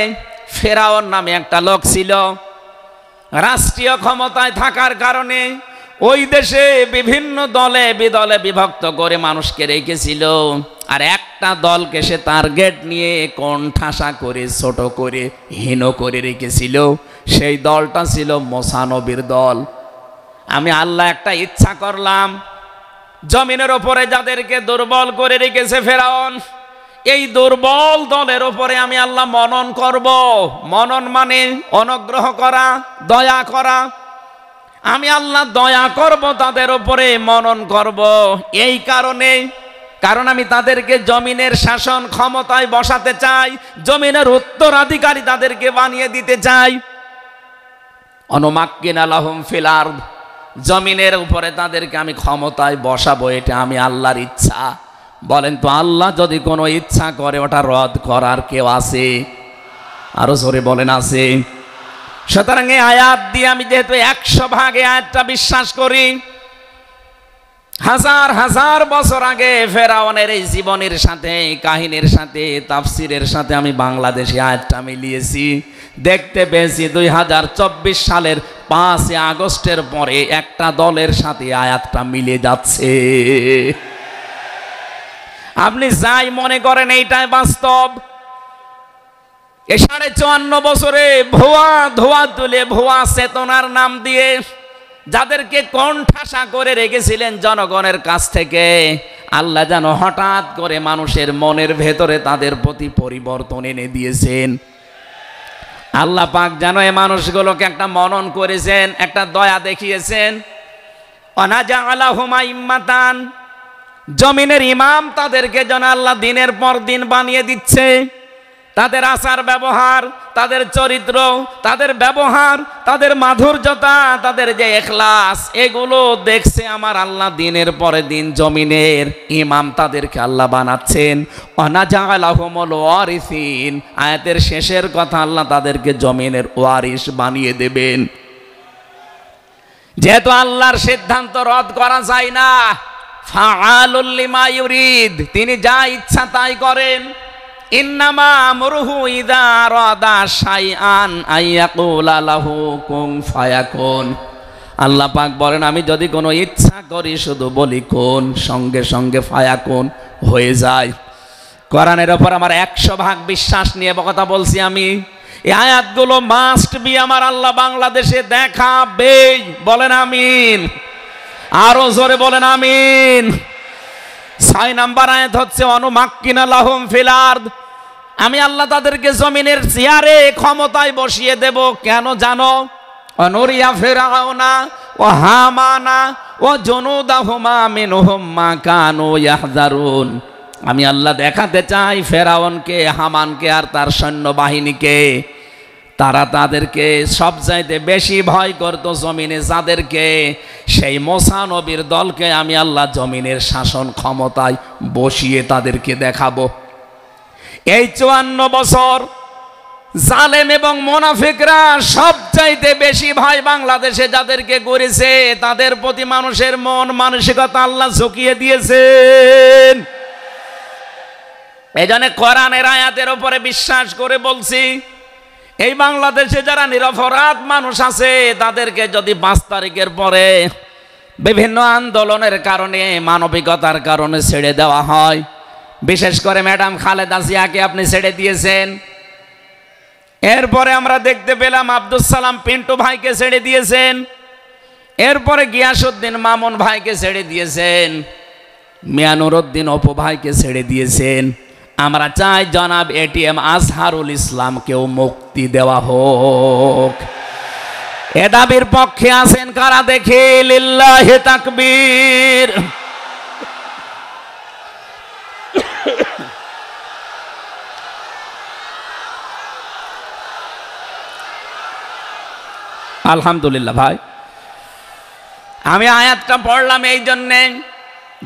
ফেরাউন নামে একটা লোক ছিল। রাষ্ট্রীয় ক্ষমতায় থাকার কারণে ওই দেশে বিভিন্ন দলে বিদলে বিভক্ত করে মানুষকে রেখেছিল, আর একটা দলকে সে টার্গেট নিয়ে কোণঠাসা করে, ছোট করে, হীন করে রেখেছিল। সেই দলটা ছিল মুসা নবীর দল। আমি আল্লাহ একটা ইচ্ছা করলাম, জমিনের ওপরে যাদেরকে দুর্বল করে রেখেছে ফেরাউন, এই দুর্বল দলের ওপরে আমি আল্লাহ মনন করব। মনন মানে অনুগ্রহ করা, দয়া করা। আমি আল্লাহ দয়া করব তাদের ওপরে, মনন করব। এই কারণ আমি তাদেরকে জমিনের শাসন ক্ষমতায় বসাতে চাই, জমিনের উত্তরাধিকারী তাদেরকে বানিয়ে দিতে চাই। অনুমাক্কিনা লাহুম ফিল আরদ, জমিনের উপরে তাদেরকে আমি ক্ষমতায় বসাবো, এটা আমি আল্লাহর ইচ্ছা। বলেন তো, আল্লাহ যদি কোনো ইচ্ছা করে ওটা রদ করার কেউ আছে? আরো জোরে বলেন, আছে। সুতরাং এই আয়াত দিয়ে আমি যেহেতু 100 ভাগ আয়াতটা বিশ্বাস করি, হাজার হাজার বছর আগে ফেরাউনের এই জীবনের সাথে, কাহিনীর সাথে, তাফসিরের সাথে আমি বাংলাদেশি আয়াতটা মিলিয়েছি। দেখতে পেয়েছি 2024 সালের 5 আগস্টের পরে একটা দলের সাথে আয়াতটা মিলে যাচ্ছে। আপনি যাই মনে করেন এইটাই বাস্তব। এ 54 বছরে ধোয়া তুলে ভুয়া চেতনার নাম দিয়ে যাদেরকে কোণঠাসা করে রেখেছিলেন জনগণের কাছ থেকে, আল্লাহ যেন হঠাৎ করে মানুষের মনের ভেতরে তাদের প্রতি পরিবর্তন এনে দিয়েছেন। আল্লাহ পাক যেন এই মানুষগুলোকে একটা মনন করেছেন, একটা দয়া দেখিয়েছেন। ওয়ানাজআলাহুম আইম্মাতান, জমিনের ইমাম তাদেরকে যেন আল্লাহ দিনের পর দিন বানিয়ে দিচ্ছে। তাদের আচার ব্যবহার, তাদের চরিত্র, তাদের ব্যবহার, তাদের মাধুর্যতা, তাদের যে ইখলাস, এগুলো দেখছে আমার আল্লাহ দিনের পরে দিন জমিনের ইমাম তাদেরকে আল্লাহ বানাচ্ছেন। ওয়ানাজআলাহুমুল ওয়ারিসিন, আয়াতের শেষের কথা, আল্লাহ তাদেরকে জমিনের ওয়ারিস বানিয়ে দেবেন। যেহেতু আল্লাহর সিদ্ধান্ত রদ করা যায় না, ফাআলুল লিমা ইউরিদ, তিনি যা ইচ্ছা তাই করেন। ইন্নামা আমরুহু ইযা আরাদা শাইআন আইয়াকুলা লাহু কুন ফায়াকুন। আল্লাহ পাক বলেন, আমি যদি কোনো ইচ্ছা করি শুধু বলি কোন, সঙ্গে সঙ্গে ফায়াকুন হয়ে যায়। কোরআনের ওপর আমার 100 ভাগ বিশ্বাস নিয়ে কথা বলছি আমি। এই আয়াতগুলো মাস্ট বি আমার আল্লাহ বাংলাদেশে দেখাবে। বলেন আমিন, আরো জোরে বলেন আমিন। 6 নম্বর আয়াত হচ্ছে অনুমাক্কিনা লাহুম ফিল আরদ, আমি আল্লাহ তাদেরকে জমিনের চেয়ারে ক্ষমতায় বসিয়ে দেব। কেন জানো? অনুরিয়া ফিরাউনা ও হামানা ও জুনুদাহুমা মিনহুম মা কানু ইয়াহযারুন, আমি আল্লাহ দেখাতে চাই ফেরাউনকে, হামানকে আর তার সৈন্যবাহিনীকে, তারা তাদেরকে সবচাইতে বেশি ভয় করত জমিনে যাদেরকে, সেই মুসা নবীর দলকে আমি আল্লাহ জমিনের শাসন ক্ষমতায় বসিয়ে তাদেরকে দেখাবো। এই 54 বছর জালেম এবং মুনাফিকরা সবচাইতে বেশি ভয় বাংলাদেশে যাদেরকে করেছে, তাদের প্রতি মানুষের মন মানসিকতা আল্লাহ ঝুঁকিয়ে দিয়েছেন। এই জন্য কোরআনের আয়াতের উপরে বিশ্বাস করে বলছি, এই বাংলাদেশে যারা নিরপরাধ মানুষ আছে তাদেরকে যদি 5 তারিখের পরে বিভিন্ন আন্দোলনের কারণে, মানবিকতার কারণে ছেড়ে দেওয়া হয়, বিশেষ করে ম্যাডাম খালেদা জিয়াকে আপনি ছেড়ে দিয়েছেন। এরপরে আমরা দেখতে পেলাম আব্দুল সালাম পিন্টু ভাইকে ছেড়ে দিয়েছেন। এরপরে গিয়াসউদ্দিন মামুন ভাইকে ছেড়ে দিয়েছেন, মিয়ানুরউদ্দিন অপু ভাইকে ছেড়ে দিয়েছেন। আমরা চাই জনাব এটিএম আজহারুল ইসলামকেও মুক্তি দেওয়া হোক। এ দাবির পক্ষে আছেন কারা দেখি? লিল্লাহি তাকবীর। আলহামদুলিল্লাহ। ভাই আমি আয়াতটা পড়লাম এই জন্যে,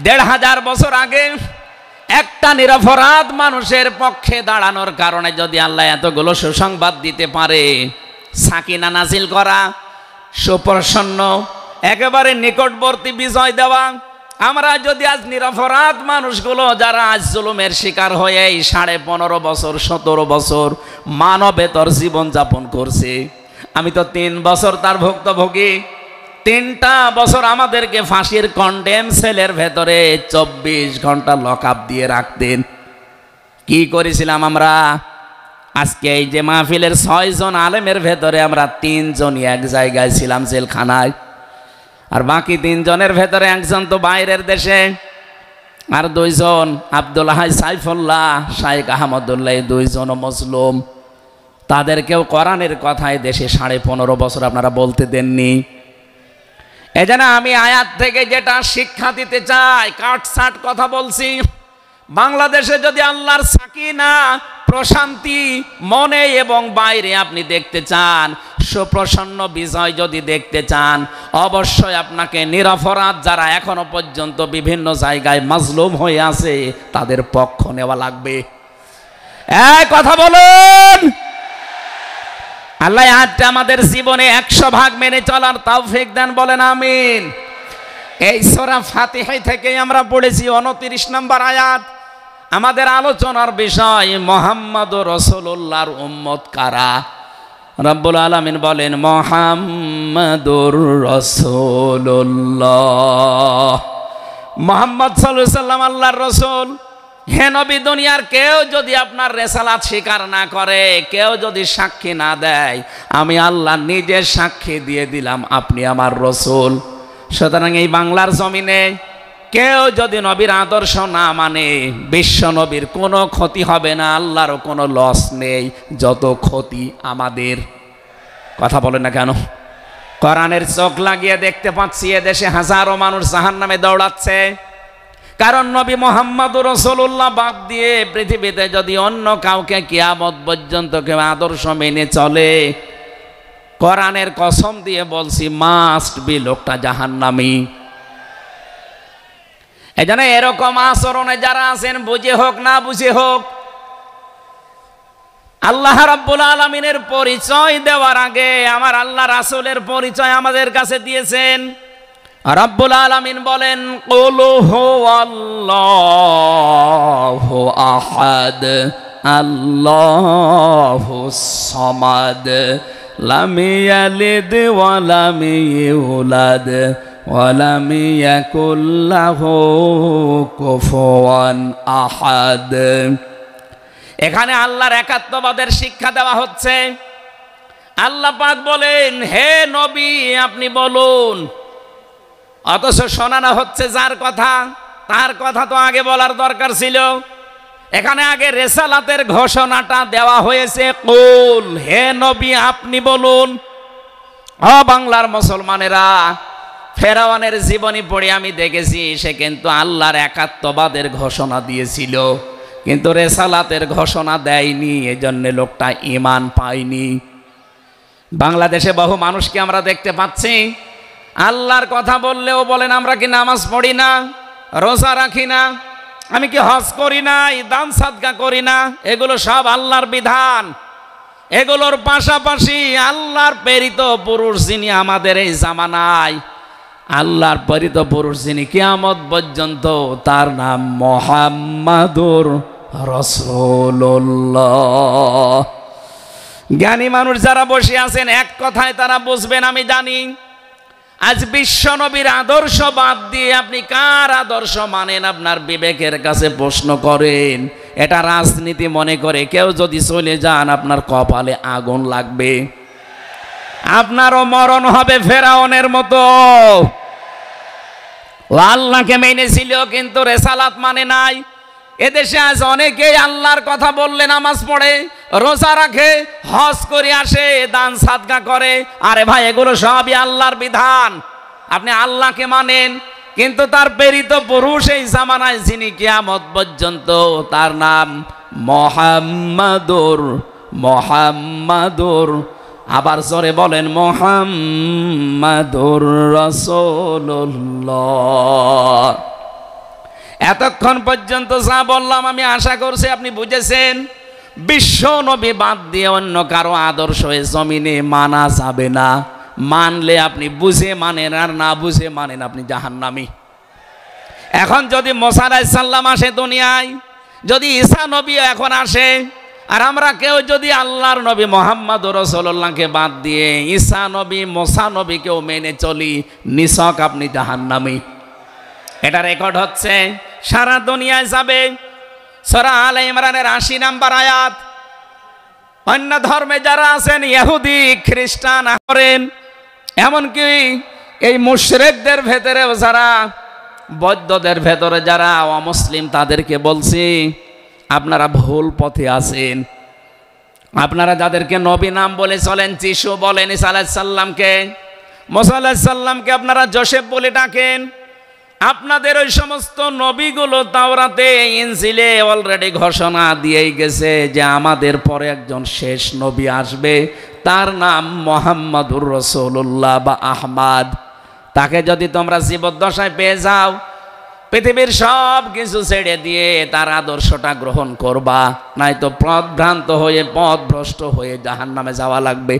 ১৫০০ বছর আগে একটা নিরপরাধ মানুষের পক্ষে দাঁড়ানোর কারণে যদি আল্লাহ এতগুলো সুসংবাদ দিতে পারে, সাকিনা নাজিল করা, সুপ্রসন্ন একেবারে নিকটবর্তী বিজয় দেওয়া, আমরা যদি আজ নিরপরাধ মানুষগুলো যারা আজ জুলুমের শিকার হয়ে 15.5 বছর 17 বছর মানবেতর জীবনযাপন করছে, আমি তো 3 বছর তার ভুক্তভোগী। 3টা বছর আমাদেরকে ফাঁসির কন্ডেম সেলের ভেতরে 24 ঘন্টা লকআপ দিয়ে রাখতেন। কি করেছিলাম আমরা? আজকে এই যে মাহফিলের 6 জন আলেমের ভেতরে আমরা 3 জনই এক জায়গায় ছিলাম জেলখানায়, আর বাকি 3 জনের ভেতরে একজন তো বাইরের দেশে, আর 2 জন আব্দুল হাই সাইফুল্লাহ, শাইখ আহমদুল্লাহ, 2 জন মজলুম। তাদেরকেও কোরআনের কথায় দেশে 15.5 বছর আপনারা বলতে দেননি। এজন্য আমি আয়াত থেকে যেটা শিক্ষা দিতে চাই, কাটছাট কথা বলছি। বাংলাদেশে যদি আল্লাহর সাকিনা প্রশান্তি মনে এবং বাইরে আপনি দেখতে চান, সুপ্রসন্ন বিজয় যদি দেখতে চান, অবশ্যই আপনাকে নিরপরাধ যারা এখনো পর্যন্ত বিভিন্ন জায়গায় মাজলুম হয়ে আছে তাদের পক্ষ নেওয়া লাগবে। এক কথা বলুন। আল্লাহ আজকে আমাদের জীবনে 100 ভাগ মেনে চলার তৌফিক দেন, বলেন আমিন। এই সূরা ফাতিহা থেকে আমরা পড়েছি 29 নম্বর আয়াত। আমাদের আলোচনার বিষয় মুহাম্মদুর রাসূলুল্লাহর উম্মত কারা। রব্বুল আলামিন বলেন মুহাম্মদুর রাসূলুল্লাহ, মুহাম্মদ সাল্লাল্লাহু আলাইহি সাল্লাম আল্লাহর রাসূল। হে নবী, দুনিয়ার কেউ যদি আপনার রেসালাত স্বীকার না করে, কেউ যদি সাক্ষী না দেয়, আমি আল্লাহ নিজে সাক্ষী দিয়ে দিলাম আপনি আমার রসুল। সুতরাং এই বাংলার জমিনে কেউ যদি নবীর আদর্শ না মানে, বিশ্ব নবীর কোনো ক্ষতি হবে না, আল্লাহরও কোনো লস নেই, যত ক্ষতি আমাদের। কথা বলে না কেন? কোরআনের চোখ লাগিয়ে দেখতে পাচ্ছি এদেশে হাজারো মানুষ জাহান্নামে দৌড়াচ্ছে। কারণ নবী মুহাম্মদুর রাসূলুল্লাহ বাদ দিয়ে পৃথিবীতে যদি অন্য কাউকে কিয়ামত পর্যন্ত কেউ আদর্শ মেনে চলে, কোরআনের কসম দিয়ে বলছি মাস্ট বি লোকটা জাহান্নামী। এজন্য এরকম আচরণে যারা আছেন, বুঝে হোক না বুঝে হোক, আল্লাহ রাব্বুল আলামিনের পরিচয় দেওয়ার আগে আমার আল্লাহ রাসূলের পরিচয় আমাদের কাছে দিয়েছেন। রাব্বুল আলামিন বলেন কুল হুয়াল্লাহু আহাদ আল্লাহুস সামাদ লাম ইয়ালিদ ওয়া লাম ইউলাদ ওয়া লাম ইয়াকুল লাহু কুফুয়ান আহাদ। এখানে আল্লাহর একাত্মবাদের শিক্ষা দেওয়া হচ্ছে। আল্লাহ পাক বলেন হে নবী আপনি বলুন, অথচ শোনানো হচ্ছে যার কথা, তার কথা তো আগে বলার দরকার ছিল। এখানে আগে রেসালাতের ঘোষণাটা দেওয়া হয়েছে, কুল হে নবী আপনি বলুন। বাংলার মুসলমানেরা, ফেরাউনের জীবনী পড়ে আমি দেখেছি সে কিন্তু আল্লাহর একাত্মবাদের ঘোষণা দিয়েছিল, কিন্তু রেসালাতের ঘোষণা দেয়নি, এজন্য লোকটা ঈমান পায়নি। বাংলাদেশে বহু মানুষকে আমরা দেখতে পাচ্ছি আল্লাহর কথা বললেও বলেন আমরা কি নামাজ পড়ি না, রোজা রাখি না, আমি কি হজ করি না, দান সাদকা করি না, এগুলো সব আল্লাহর বিধান। এগুলোর পাশাপাশি আল্লাহর প্রেরিত পুরুষ যিনি আমাদের এই জামানায়, আল্লাহর প্রেরিত পুরুষ যিনি কিয়ামত পর্যন্ত, তার নাম মুহাম্মাদুর রাসূলুল্লাহ। জ্ঞানী মানুষ যারা বসে আছেন এক কথায় তারা বুঝবেন আমি জানি। আজ বিশ্ব নবীর আদর্শ বাদ দিয়ে আপনি কার আদর্শ মানেন আপনার বিবেকের কাছে প্রশ্ন করেন। এটা রাজনীতি মনে করে কেউ যদি চলে যান আপনার কপালে আগুন লাগবে। আপনারও মরণ হবে ফেরাউনের মতো। ও আল্লাহকে মেনেছিল কিন্তু রেসালাত মানে নাই। এদেশে আজ অনেকেই আল্লাহর কথা বললে নামাজ পড়ে, রোজা রাখে, হজ করে আসে, দান সাদকা করে। আরে ভাই, এগুলো সবই আল্লাহর বিধান। আপনি আল্লাহকে মানেন, কিন্তু তার প্রেরিত পুরুষ এই জামানায় যিনি কিয়ামত পর্যন্ত, তার নাম মুহাম্মাদুর। আবার জোরে বলেন মুহাম্মাদুর রাসূলুল্লাহ। এতক্ষণ পর্যন্ত যা বললাম আমি আশা করছি আপনি বুঝেছেন। বিশ্ব নবী বাদ দিয়ে অন্য কারো আদর্শ এ জমিনে মানা যাবে না। মানলে আপনি বুঝে মানেন, আর না বুঝে মানেন আপনি জাহান্নামী। এখন যদি মুসা আলাইহিস সালাম আসে দুনিয়ায়, যদি ঈসা নবী এখন আসে, আর আমরা কেউ যদি আল্লাহর নবী মুহাম্মদুর রাসূলুল্লাহকে বাদ দিয়ে ঈসা নবী, মুসা নবীকেও মেনে চলি, নিছক আপনি জাহান্নামী। এটা রেকর্ড হচ্ছে, সারা দুনিয়ায় যাবে। সূরা আলে ইমরানের ৮০ নম্বর আয়াত। অন্য ধর্মে যারা আছেন, ইহুদি খ্রিস্টান করেন, এমনকি এই মুশরিকদের ভেতরেও যারা, বৌদ্ধদের ভেতরে যারা অমুসলিম, তাদেরকে বলছি আপনারা ভুল পথে আছেন। আপনারা যাদেরকে নবী নাম বলে চলেন, যিশু বলেন ঈসা আলাইহিস সালামকে, মুসা আলাইহিস সালামকে আপনারা যোসেফ বলে ডাকেন। আপনাদের ওই সমস্ত নবীগুলো তাওরাতে, ইনজিলে অলরেডি ঘোষণা দিয়েই গেছে যে আমাদের পরে একজন শেষ নবী আসবে, তার নাম মুহাম্মাদুর রাসূলুল্লাহ বা আহমদ। তাকে যদি তোমরা জীবদ্দশায় পেয়ে যাও, পৃথিবীর সব কিছু ছেড়ে দিয়ে তার আদর্শটা গ্রহণ করবা, নয়তো পথভ্রান্ত হয়ে, পথভ্রষ্ট হয়ে জাহান্নামে যাওয়া লাগবে।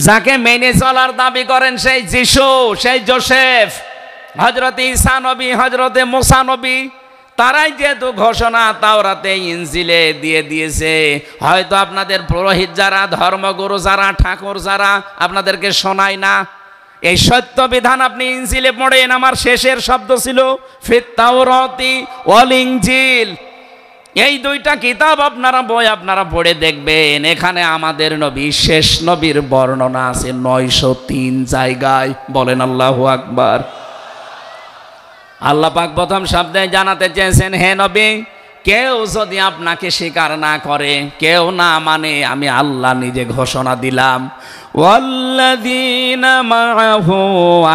যাকে মেনে চলার দাবি করেন সেই যিশু, সেই যোসেফ, হযরত ঈসা নবী, হযরত মুসা নবী, তারাই যেহেতু ঘোষণা তাওরাতে, ইনজিলে দিয়ে দিয়েছে, হয়তো আপনাদের পুরোহিত যারা, ধর্মগুরু যারা, ঠাকুর যারা আপনাদেরকে শোনায় না। এই সত্য বিধান আপনি ইনজিলে পড়েন। আমার শেষের শব্দ ছিল ফিত তাওরাতি ওয়াল ইনজিল। এই দুইটা কিতাব আপনারা পড়ে দেখবেন, এখানে আমাদের নবী, শেষ নবীর বর্ণনা আছে ৯০৩ জায়গায়। বলেন আল্লাহু আকবার। আল্লাহ পাক প্রথম শব্দে জানাতে চেয়েছেন, হে নবী, কেউ যদি আপনাকে স্বীকার না করে, কেউ না মানে, আমি আল্লাহ নিজে ঘোষণা দিলাম, ওয়াল্লাযীনা মাআহু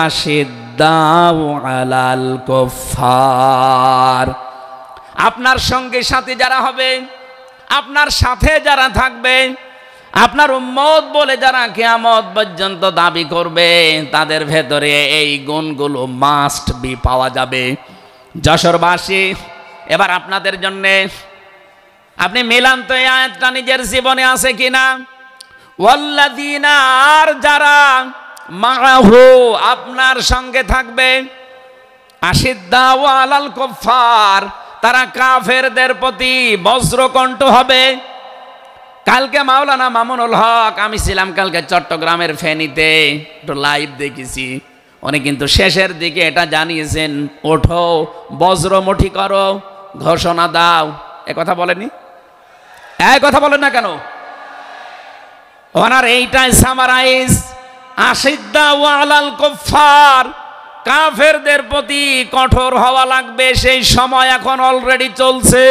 আশিদ্দাউ আলাল কুফফার। আপনার সঙ্গে সাথী যারা হবে, আপনার সাথে যারা থাকবে, আপনার উম্মত বলে যারা কিয়ামত পর্যন্ত দাবি করবে, তাদের ভেতরে এই গুণগুলো মাস্ট বি পাওয়া যাবে। যশোরবাসী, এবার আপনাদের জন্যে আপনি মিলান তো, এই আয়াতটা নিজের জীবনে আছে কিনা। ওয়াল্লাযীনা, আর যারা, মাআহু, আপনার সঙ্গে থাকবে, আশিদ্দাউ আলাল কুফফার, তারা কাফেরদের প্রতি বজ্রকণ্ঠ হবে। কালকে মাওলানা মামুনুল হক, আমি ছিলাম কালকে চট্টগ্রামের ফেনীতে, একটু লাইভ দেখেছি। উনি কিন্তু শেষের দিকে এটা জানিয়েছেন, ওঠো, বজ্রমুঠি করো, ঘোষণা দাও। এ কথা বলেনি? এই কথা বলেন না কেন? ওনার এইটাই সামারাইজ, আশিদ্দাউ আলাল কুফফার, কাফেরদের প্রতি কঠোর হওয়া লাগবে। সেই সময় এখন অলরেডি চলছে।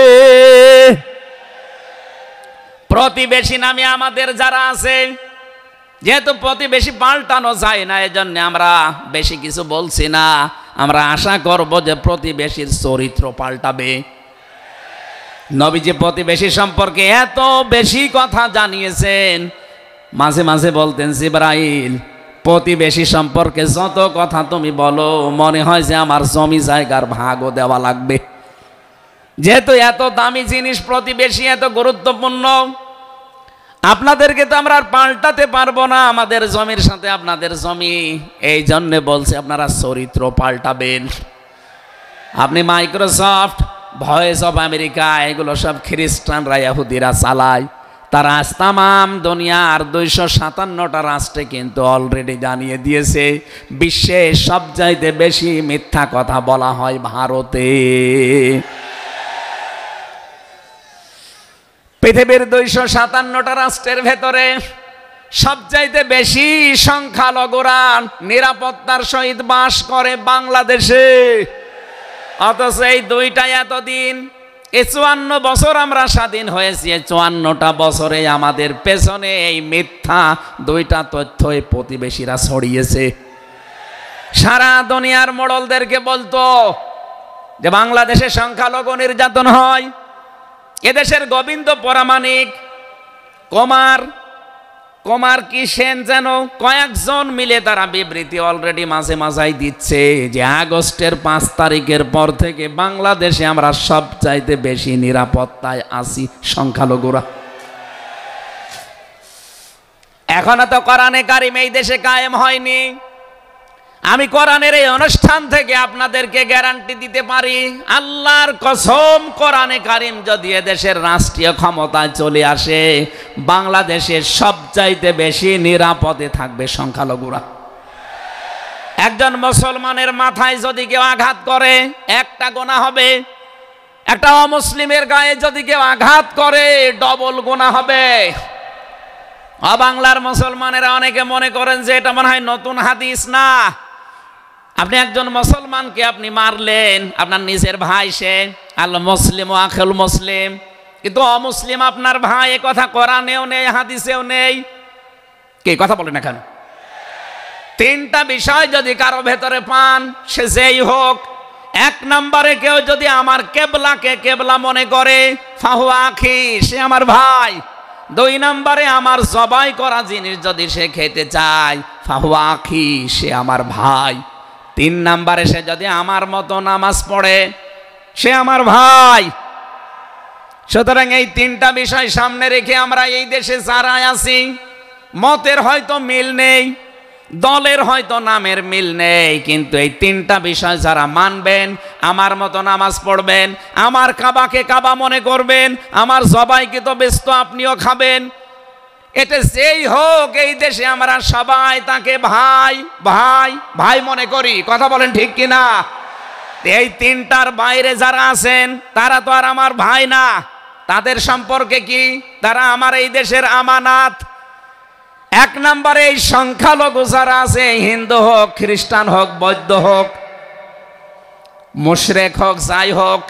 প্রতিবেশী নামে আমাদের যারা আছে, যেহেতু প্রতিবেশী পাল্টানো যায় না, এজন্য আমরা বেশি কিছু বলছি না। আমরা আশা করব যে প্রতিবেশীর চরিত্র পাল্টাবে। নবীজি প্রতিবেশী সম্পর্কে এত বেশি কথা জানিয়েছেন, মাঝে মাঝে বলতেন, জিবরাইল, প্রতিবেশী সম্পর্কে যত কথা তুমি বলো, মনে হয় যে আমার জমি জায়গার ভাগও দেওয়া লাগবে। যেহেতু এত দামি জিনিস প্রতিবেশী, এত গুরুত্বপূর্ণ, আপনাদেরকে তো আমরা আর পাল্টাতে পারবো না, আমাদের জমির সাথে আপনাদের জমি। এই জন্যে বলছে আপনারা চরিত্র পাল্টাবেন। আপনি মাইক্রোসফট, ভয়েস অফ আমেরিকা, এগুলো সব খ্রিস্টানরা, ইহুদিরা চালায়। তারা আজ তামাম দুনিয়ার ২৫৭টা রাষ্ট্রে কিন্তু অলরেডি জানিয়ে দিয়েছে, বিশ্বে সবচাইতে বেশি মিথ্যা কথা বলা হয় ভারতে। পৃথিবীর ২৫৭টা রাষ্ট্রের ভেতরে সবচাইতে বেশি সংখ্যালঘুরা নিরাপত্তার সহিত বাস করে বাংলাদেশে, অথচ এই দুইটাই এতদিন, এই 54 বছর আমরা স্বাধীন হয়েছি, 54টা বছরে আমাদের পেছনে এই মিথ্যা দুইটা তথ্যই প্রতিবেশীরা ছড়িয়েছে। সারা দুনিয়ার মোড়লদেরকে বলতো যে বাংলাদেশে সংখ্যালঘু নির্যাতন হয়। এদেশের গোবিন্দ পরামানিক, কুমার কি সেন যেন কয়েকজন মিলে তারা বিবৃতি অলরেডি মাঝে মাঝাই দিচ্ছে যে আগস্টের 5 তারিখের পর থেকে বাংলাদেশে আমরা সবচাইতে বেশি নিরাপত্তায় আছি সংখ্যালঘুরা। এখনো তো কোরআনে কারিম এই দেশে কায়েম হয়নি। আমি কোরআনের এই অনুষ্ঠান থেকে আপনাদেরকে গ্যারান্টি দিতে পারি, আল্লাহর কসম, কোরআনে কারিম যদি এদেশের রাষ্ট্রীয় ক্ষমতায় চলে আসে, বাংলাদেশের সবচাইতে বেশি নিরাপদে থাকবে সংখ্যালঘুরা। একজন মুসলমানের মাথায় যদি কেউ আঘাত করে একটা গুনাহ হবে, একটা অমুসলিমের গায়ে যদি কেউ আঘাত করে ডবল গুনাহ হবে। বাংলার মুসলমানেরা অনেকে মনে করেন যে এটা মনে হয় নতুন হাদিস। না, আপনি একজন মুসলমানকে আপনি মারলেন, আপনার নিজের ভাই, সে আল মুসলিম ও আখুল মুসলিম, কিন্তু অমুসলিম আপনার ভাই, এ কথা কোরআনেও নেই, হাদিসেও নেই। কে কথা বলে না কেন? 3টা বিষয় যদি কারো ভেতরে পান, সে যেই হোক। 1 নম্বরে কেউ যদি আমার কেবলাকে কেবলা মনে করে, ফাহুয়া আখি, সে আমার ভাই। 2 নম্বরে আমার জবাই করা জিনিস যদি সে খেতে চায়, ফাহুয়া আখি, সে আমার ভাই। 3 নম্বরে সে যদি আমার মতো নামাজ পড়ে, সে আমার ভাই। সুতরাং এই 3টা বিষয় সামনে রেখে আমরা এই দেশে যারা আছি, মতের হয়তো মিল নেই, দলের হয়তো নামের মিল নেই, কিন্তু এই 3টা বিষয় যারা মানবেন, আমার মতো নামাজ পড়বেন, আমার কাবাকে কাবা মনে করবেন, আমার জবাইকে তো ব্যস্ত আপনিও খাবেন, এটা যেই হোক, এই দেশে আমরা সবাই তাকে ভাই ভাই ভাই মনে করি। কথা বলেন ঠিক কিনা? এই 3টার বাইরে যারা আছেন তারা তো আর আমার ভাই না। তাদের সম্পর্কে কি? তারা আমার এই দেশের আমানাত। 1 নম্বরে এই সংখ্যালঘু যারা আছে, হিন্দু হোক, খ্রিস্টান হোক, বৌদ্ধ হোক, মুশরিক হোক, যাই হোক,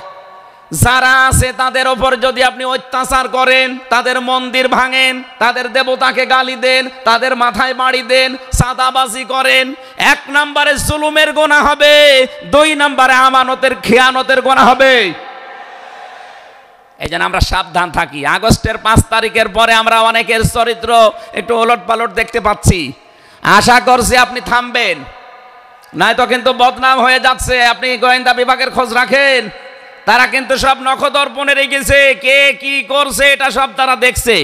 যারা আছে তাদের ওপর যদি আপনি অত্যাচার করেন, তাদের মন্দির ভাঙেন, তাদের দেবতাকে গালি দেন, তাদের মাথায় বাড়ি দেন, চাঁদাবাজি করেন, 1 নম্বরে জুলুমের গুনাহ হবে, 2 নম্বরে আমানতের খেয়ানতের গুনাহ হবে। এই জন্য আমরা সাবধান থাকি। আগস্টের 5 তারিখের পরে আমরা অনেকের চরিত্র একটু ওলট পালট দেখতে পাচ্ছি। আশা করছি আপনি থামবেন, নয়তো কিন্তু বদনাম হয়ে যাচ্ছে। আপনি গোয়েন্দা বিভাগের খোঁজ রাখেন, তারা কিন্তু সব নখদর্পণে রেখেছে, কে কি করছে এটা সব তারা দেখছে।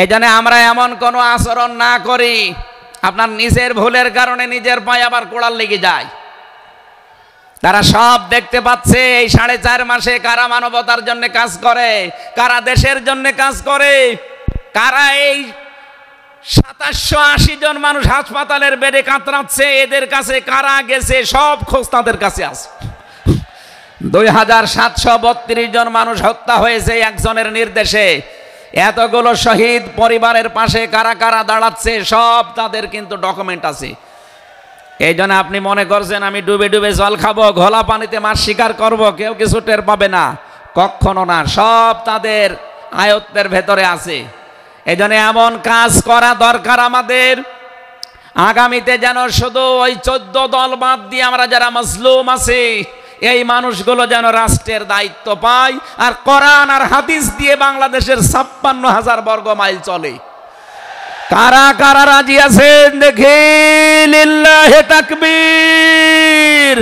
এই জন্য আমরা এমন কোনো আচরণ না করি আপনার নিজের ভুলের কারণে নিজের পায়ে আবার কোড়াল লেগে যায়। তারা সব দেখতে পাচ্ছে এই 4.5 মাসে কারা মানবতার জন্য কাজ করে, কারা দেশের জন্য কাজ করে, কারা এই 2780 জন মানুষ হাসপাতালের বেডে কাতরাচ্ছে, এদের কাছে কারা গেছে সব খোঁজ তাদের কাছে আছে। 2732 জন মানুষ হত্যা হয়েছে একজনের নির্দেশে। এতগুলো শহীদ পরিবারের পাশে কারা কারা দাঁড়াচ্ছে সব তাদের কিন্তু ডকুমেন্ট আছে। এই জন্য আপনি মনে করছেন আমি ডুবে ডুবে জল খাবো, ঘোলা পানিতে মাছ শিকার করব, কেউ কিছু টের পাবে না, কখনো না। সব তাদের আয়ত্তের ভেতরে আছে। এই জন্য এমন কাজ করা দরকার আমাদের, আগামীতে যেন শুধু ওই 14 দল বাদ দিয়ে আমরা যারা মজলুম আছি, এই মানুষগুলো যেন রাষ্ট্রের দায়িত্ব পায়, আর কোরআন আর হাদিস দিয়ে বাংলাদেশের 56,000 বর্গ মাইল চলে। কারা কারা রাজি আছেন দেখি? লিল্লাহি তাকবীর।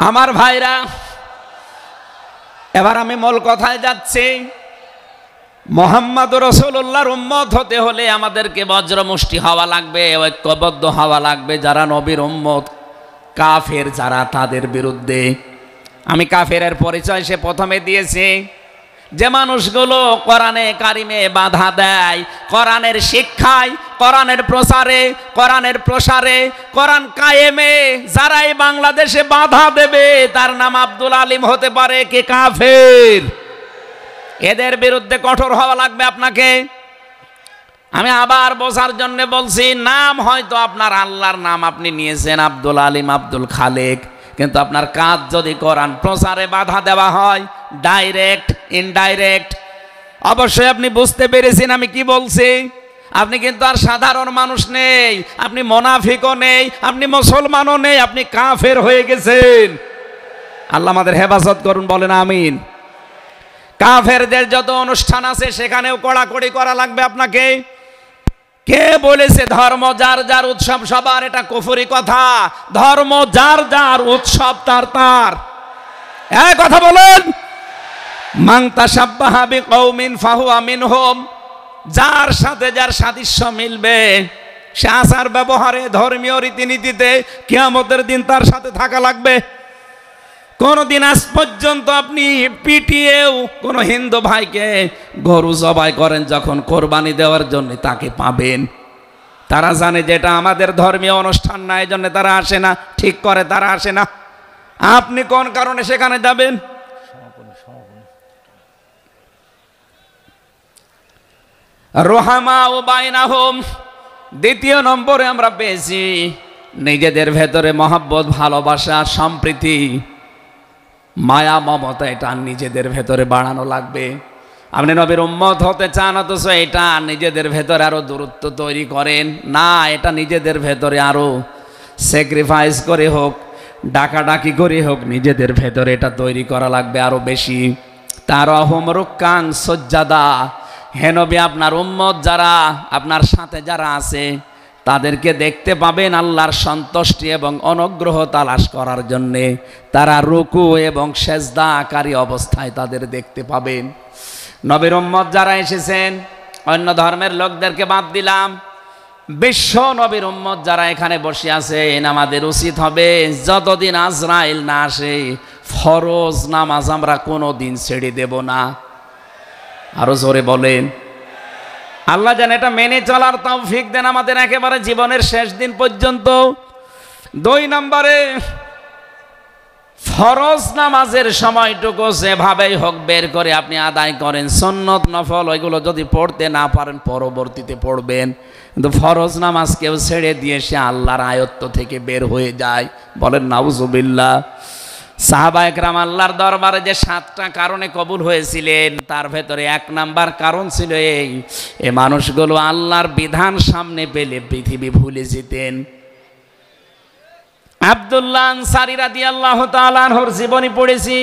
আমার ভাইরা, এবার আমি মূল কথায় যাচ্ছি। মুহাম্মদ রাসূলুল্লাহর উম্মত হতে হলে আমাদেরকে বজ্রমুষ্টি হওয়া লাগবে, ঐক্যবদ্ধ হওয়া লাগবে। যারা নবীর উম্মত, কাফের যারা, তাদের বিরুদ্ধে। আমি কাফেরের পরিচয় সে প্রথমে দিয়েছি। যে মানুষগুলো কোরআনে কারিমে বাধা দেয়, কোরআনের শিক্ষায়, কোরআনের প্রচারে, কোরআনের প্রসারে, কোরআন কায়েমে যারাই বাংলাদেশে বাধা দেবে তার নাম আব্দুল আলিম হতে পারে কি কাফের। এদের বিরুদ্ধে কঠোর হওয়া লাগবে আপনাকে। আমি আবার বোঝার জন্য বলছি, নাম হয়তো আপনার আল্লাহর নাম আপনি নিয়েছেন আব্দুল আলিম, আব্দুল খালেক, কিন্তু আপনার কাজ যদি কোরআন প্রচারে বাধা দেওয়া হয়, ডাইরেক্ট ইনডাইরেক্ট, অবশ্যই আপনি বুঝতে পেরেছেন আমি কি বলছি। আপনি কিন্তু আর সাধারণ মানুষ নেই, আপনি মুনাফিকও নেই, আপনি মুসলমানও নেই, আপনি কাফের হয়ে গেছেন। আল্লাহ আমাদের হেফাজত করুন, বলেন আমিন। কাফেরদের যত অনুষ্ঠান আছে সেখানেও কড়াকড়ি করা লাগবে আপনাকে। কে বলেছে ধর্ম যার যার উৎসব সবার? এটা কুফরি কথা। ধর্ম যার যার উৎসব তার তার। এই কথা বলেন, মান তাশাব্বাহা বিকওমিন ফাহুয়া মিনহুম। যার সাথে যার সাদৃশ্য মিলবে সে আচার ব্যবহারে, ধর্মীয় রীতিনীতিতে কিয়ামতের দিন তার সাথে থাকা লাগবে। কোনদিন আজ পর্যন্ত আপনি পিটিয়েও কোন হিন্দু ভাইকে গরু জবাই করেন যখন কোরবানি দেওয়ার জন্য, তাকে পাবেন। তারা জানে যে এটা আমাদের ধর্মীয় অনুষ্ঠান না, এই জন্য তারা আসে না, ঠিক করে তারা আসে না। আপনি কোন কারণে সেখানে যাবেন? রোহামা ও বাইনাহুম। দ্বিতীয় নম্বরে আমরা পেয়েছি নিজেদের ভেতরে মহব্বত, ভালোবাসা, সম্প্রীতি, মায়া, মমতা, এটা নিজেদের ভেতরে বাড়ানো লাগবে। আপনি নবীর উম্মত হতে চান অথচ এটা নিজেদের ভেতরে আরো দূরত্ব তৈরি করেন না। এটা নিজেদের ভেতরে আরো স্যাক্রিফাইস করে হোক, ডাকাডাকি করে হোক, নিজেদের ভেতরে এটা তৈরি করা লাগবে আরো বেশি। তারাহুম রুক্কান সুজ্জাদা। হে নবী, আপনার উম্মত যারা, আপনার সাথে যারা আছে তাদেরকে দেখতে পাবেন আল্লাহর সন্তুষ্টি এবং অনুগ্রহ তালাশ করার জন্যে তারা রুকু এবং সেজদাকারী অবস্থায় তাদের দেখতে পাবেন। নবীর উম্মত যারা এসেছেন, অন্য ধর্মের লোকদেরকে বাদ দিলাম, বিশ্ব নবীর উম্মত যারা এখানে বসে আছেন, আমাদের উচিত হবে যতদিন আজরাইল না আসে ফরজ নামাজ আমরা কোনো দিন ছেড়ে দেব না। আরো জোরে বলেন। আল্লাহ যেন এটা মেনে চলার তৌফিক দেন আমাদের একেবারে জীবনের শেষ দিন পর্যন্ত। 2 নম্বরে, ফরজ নামাজের সময়টুকু যেভাবেই হোক বের করে আপনি আদায় করেন। সুন্নত নফল ওইগুলো যদি পড়তে না পারেন পরবর্তীতে পড়বেন, কিন্তু ফরজ নামাজ কেউ ছেড়ে দিয়ে সে আল্লাহর আয়ত্ত থেকে বের হয়ে যায়। বলেন নাউজুবিল্লাহ। সাহাবা একরাম আল্লাহর দরবারে যে 7টা কারণে কবুল হয়েছিলেন, তার ভেতরে 1 নাম্বার কারণ ছিল এই মানুষগুলো আল্লাহর বিধান সামনে পেলে পৃথিবী ভুলে যেতেন। আব্দুল্লাহ আনসারী রাদিয়াল্লাহু তাআলা আনহুর জীবনী পড়েছি।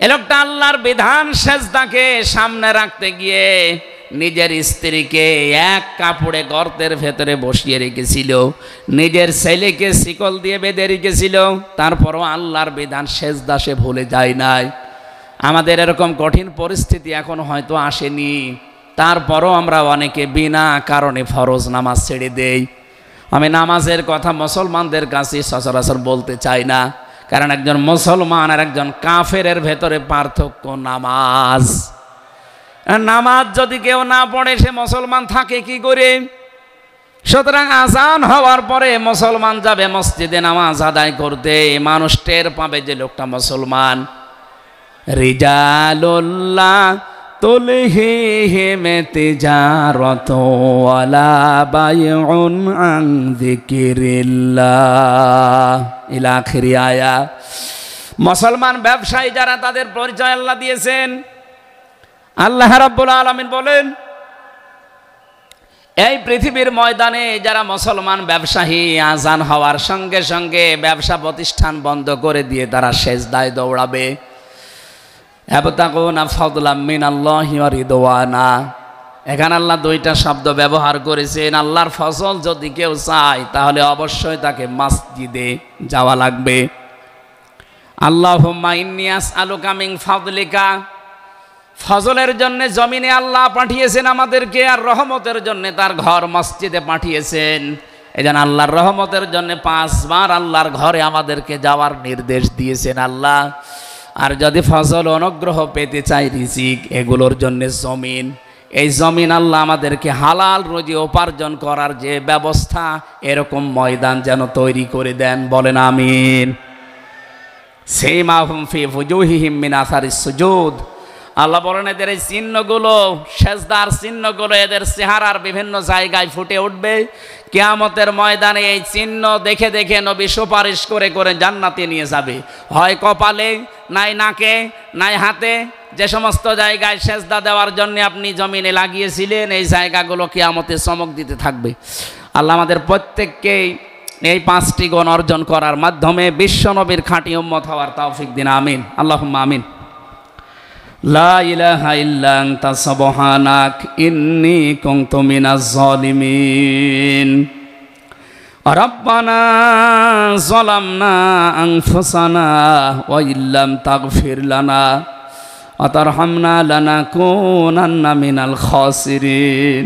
এ লোকটা আল্লাহর বিধান সেজদাকে সামনে রাখতে গিয়ে নিজের স্ত্রীকে এক কাপড়ে গর্তের ভেতরে বসিয়ে রেখেছিল, নিজের ছেলেকে শিকল দিয়ে বেঁধে রেখেছিল, তারপরও আল্লাহর বিধান সেজদা সে ভুলে যায় নাই। আমাদের এরকম কঠিন পরিস্থিতি এখন হয়তো আসেনি, তারপরও আমরা অনেকে বিনা কারণে ফরজ নামাজ ছেড়ে দেই। আমি নামাজের কথা মুসলমানদের কাছে সচরাচর বলতে চাই না, কারণ একজন মুসলমান আর একজন কাফেরের ভেতরে পার্থক্য নামাজ। নামাজ যদি কেউ না পড়ে সে মুসলমান থাকে কি করে? সুতরাং আজান হওয়ার পরে মুসলমান যাবে মসজিদে নামাজ আদায় করতে, মানুষ টের পাবে যে লোকটা মুসলমান। রিজালুল্লাহ তুলহিহিম তিজারাতু ওয়ালা বাইউন আন যিকিরিল্লাহ ইলা আখিরি আয়া। মুসলমান ব্যবসায়ী যারা, তাদের পরিচয় আল্লাহ দিয়েছেন। আল্লাহ রাব্বুল আলামিন বলেন, এই পৃথিবীর ময়দানে যারা মুসলমান ব্যবসায়ী, আজান হওয়ার সঙ্গে সঙ্গে ব্যবসা প্রতিষ্ঠান বন্ধ করে দিয়ে তারা সেজদায় দৌড়াবে। ইয়াবতাগুনা ফাদলাম মিনাল্লাহি ওয়া রিদওয়ানা। এখানে আল্লাহ 2টা শব্দ ব্যবহার করেছেন। আল্লাহর ফজল যদি কেউ চায় তাহলে অবশ্যই তাকে মসজিদে যাওয়া লাগবে। আল্লাহুম্মা ইন্নী আসআলুকা মিন ফাদলিকা। ফজলের জন্য জমিনে আল্লাহ পাঠিয়েছেন আমাদেরকে, আর রহমতের জন্য তার ঘর মসজিদে পাঠিয়েছেন। এজন্য আল্লাহর রহমতের জন্য 5 বার আল্লাহর ঘরে আমাদেরকে যাওয়ার নির্দেশ দিয়েছেন। আল্লাহ আর যদি ফজল অনুগ্রহ পেতে চাই রিজিক, এগুলোর জন্য জমিন, এই জমিন আল্লাহ আমাদেরকে হালাল রুজি উপার্জন করার যে ব্যবস্থা, এরকম ময়দান যেন তৈরি করে দেন। বলেন আমিন। সীমাহুম ফি ফুজুহিহিম মিন আসারিস সুজুদ, আল্লাহ বলেন এদের এই চিহ্নগুলো, সেজদার চিহ্নগুলো এদের চেহারার বিভিন্ন জায়গায় ফুটে উঠবে। কিয়ামতের ময়দানে এই চিহ্ন দেখে দেখে নবী সুপারিশ করে করে জান্নাতে নিয়ে যাবে, হয় কপালে, নাই নাকে, নাই হাতে। যে সমস্ত জায়গায় সেজদা দেওয়ার জন্য আপনি জমিনে লাগিয়েছিলেন, এই জায়গাগুলো কিয়ামতে চমক দিতে থাকবে। আল্লাহ আমাদের প্রত্যেককেই এই 5টি গুণ অর্জন করার মাধ্যমে বিশ্বনবীর খাঁটি উম্মত হওয়ার তৌফিক দিন। আমিন, আল্লাহুম্মা আমিন। লা ইলাহা ইল্লা আনতা সুবহানাক ইন্নী কুনতু মিনাজ জালিমিন। রব্বানা যালামনা আনফুসানা ওয়া ইল্লাম তাগফির লানা ওয়া তারহামনা লানাকুনান্না মিনাল খাসিরিন।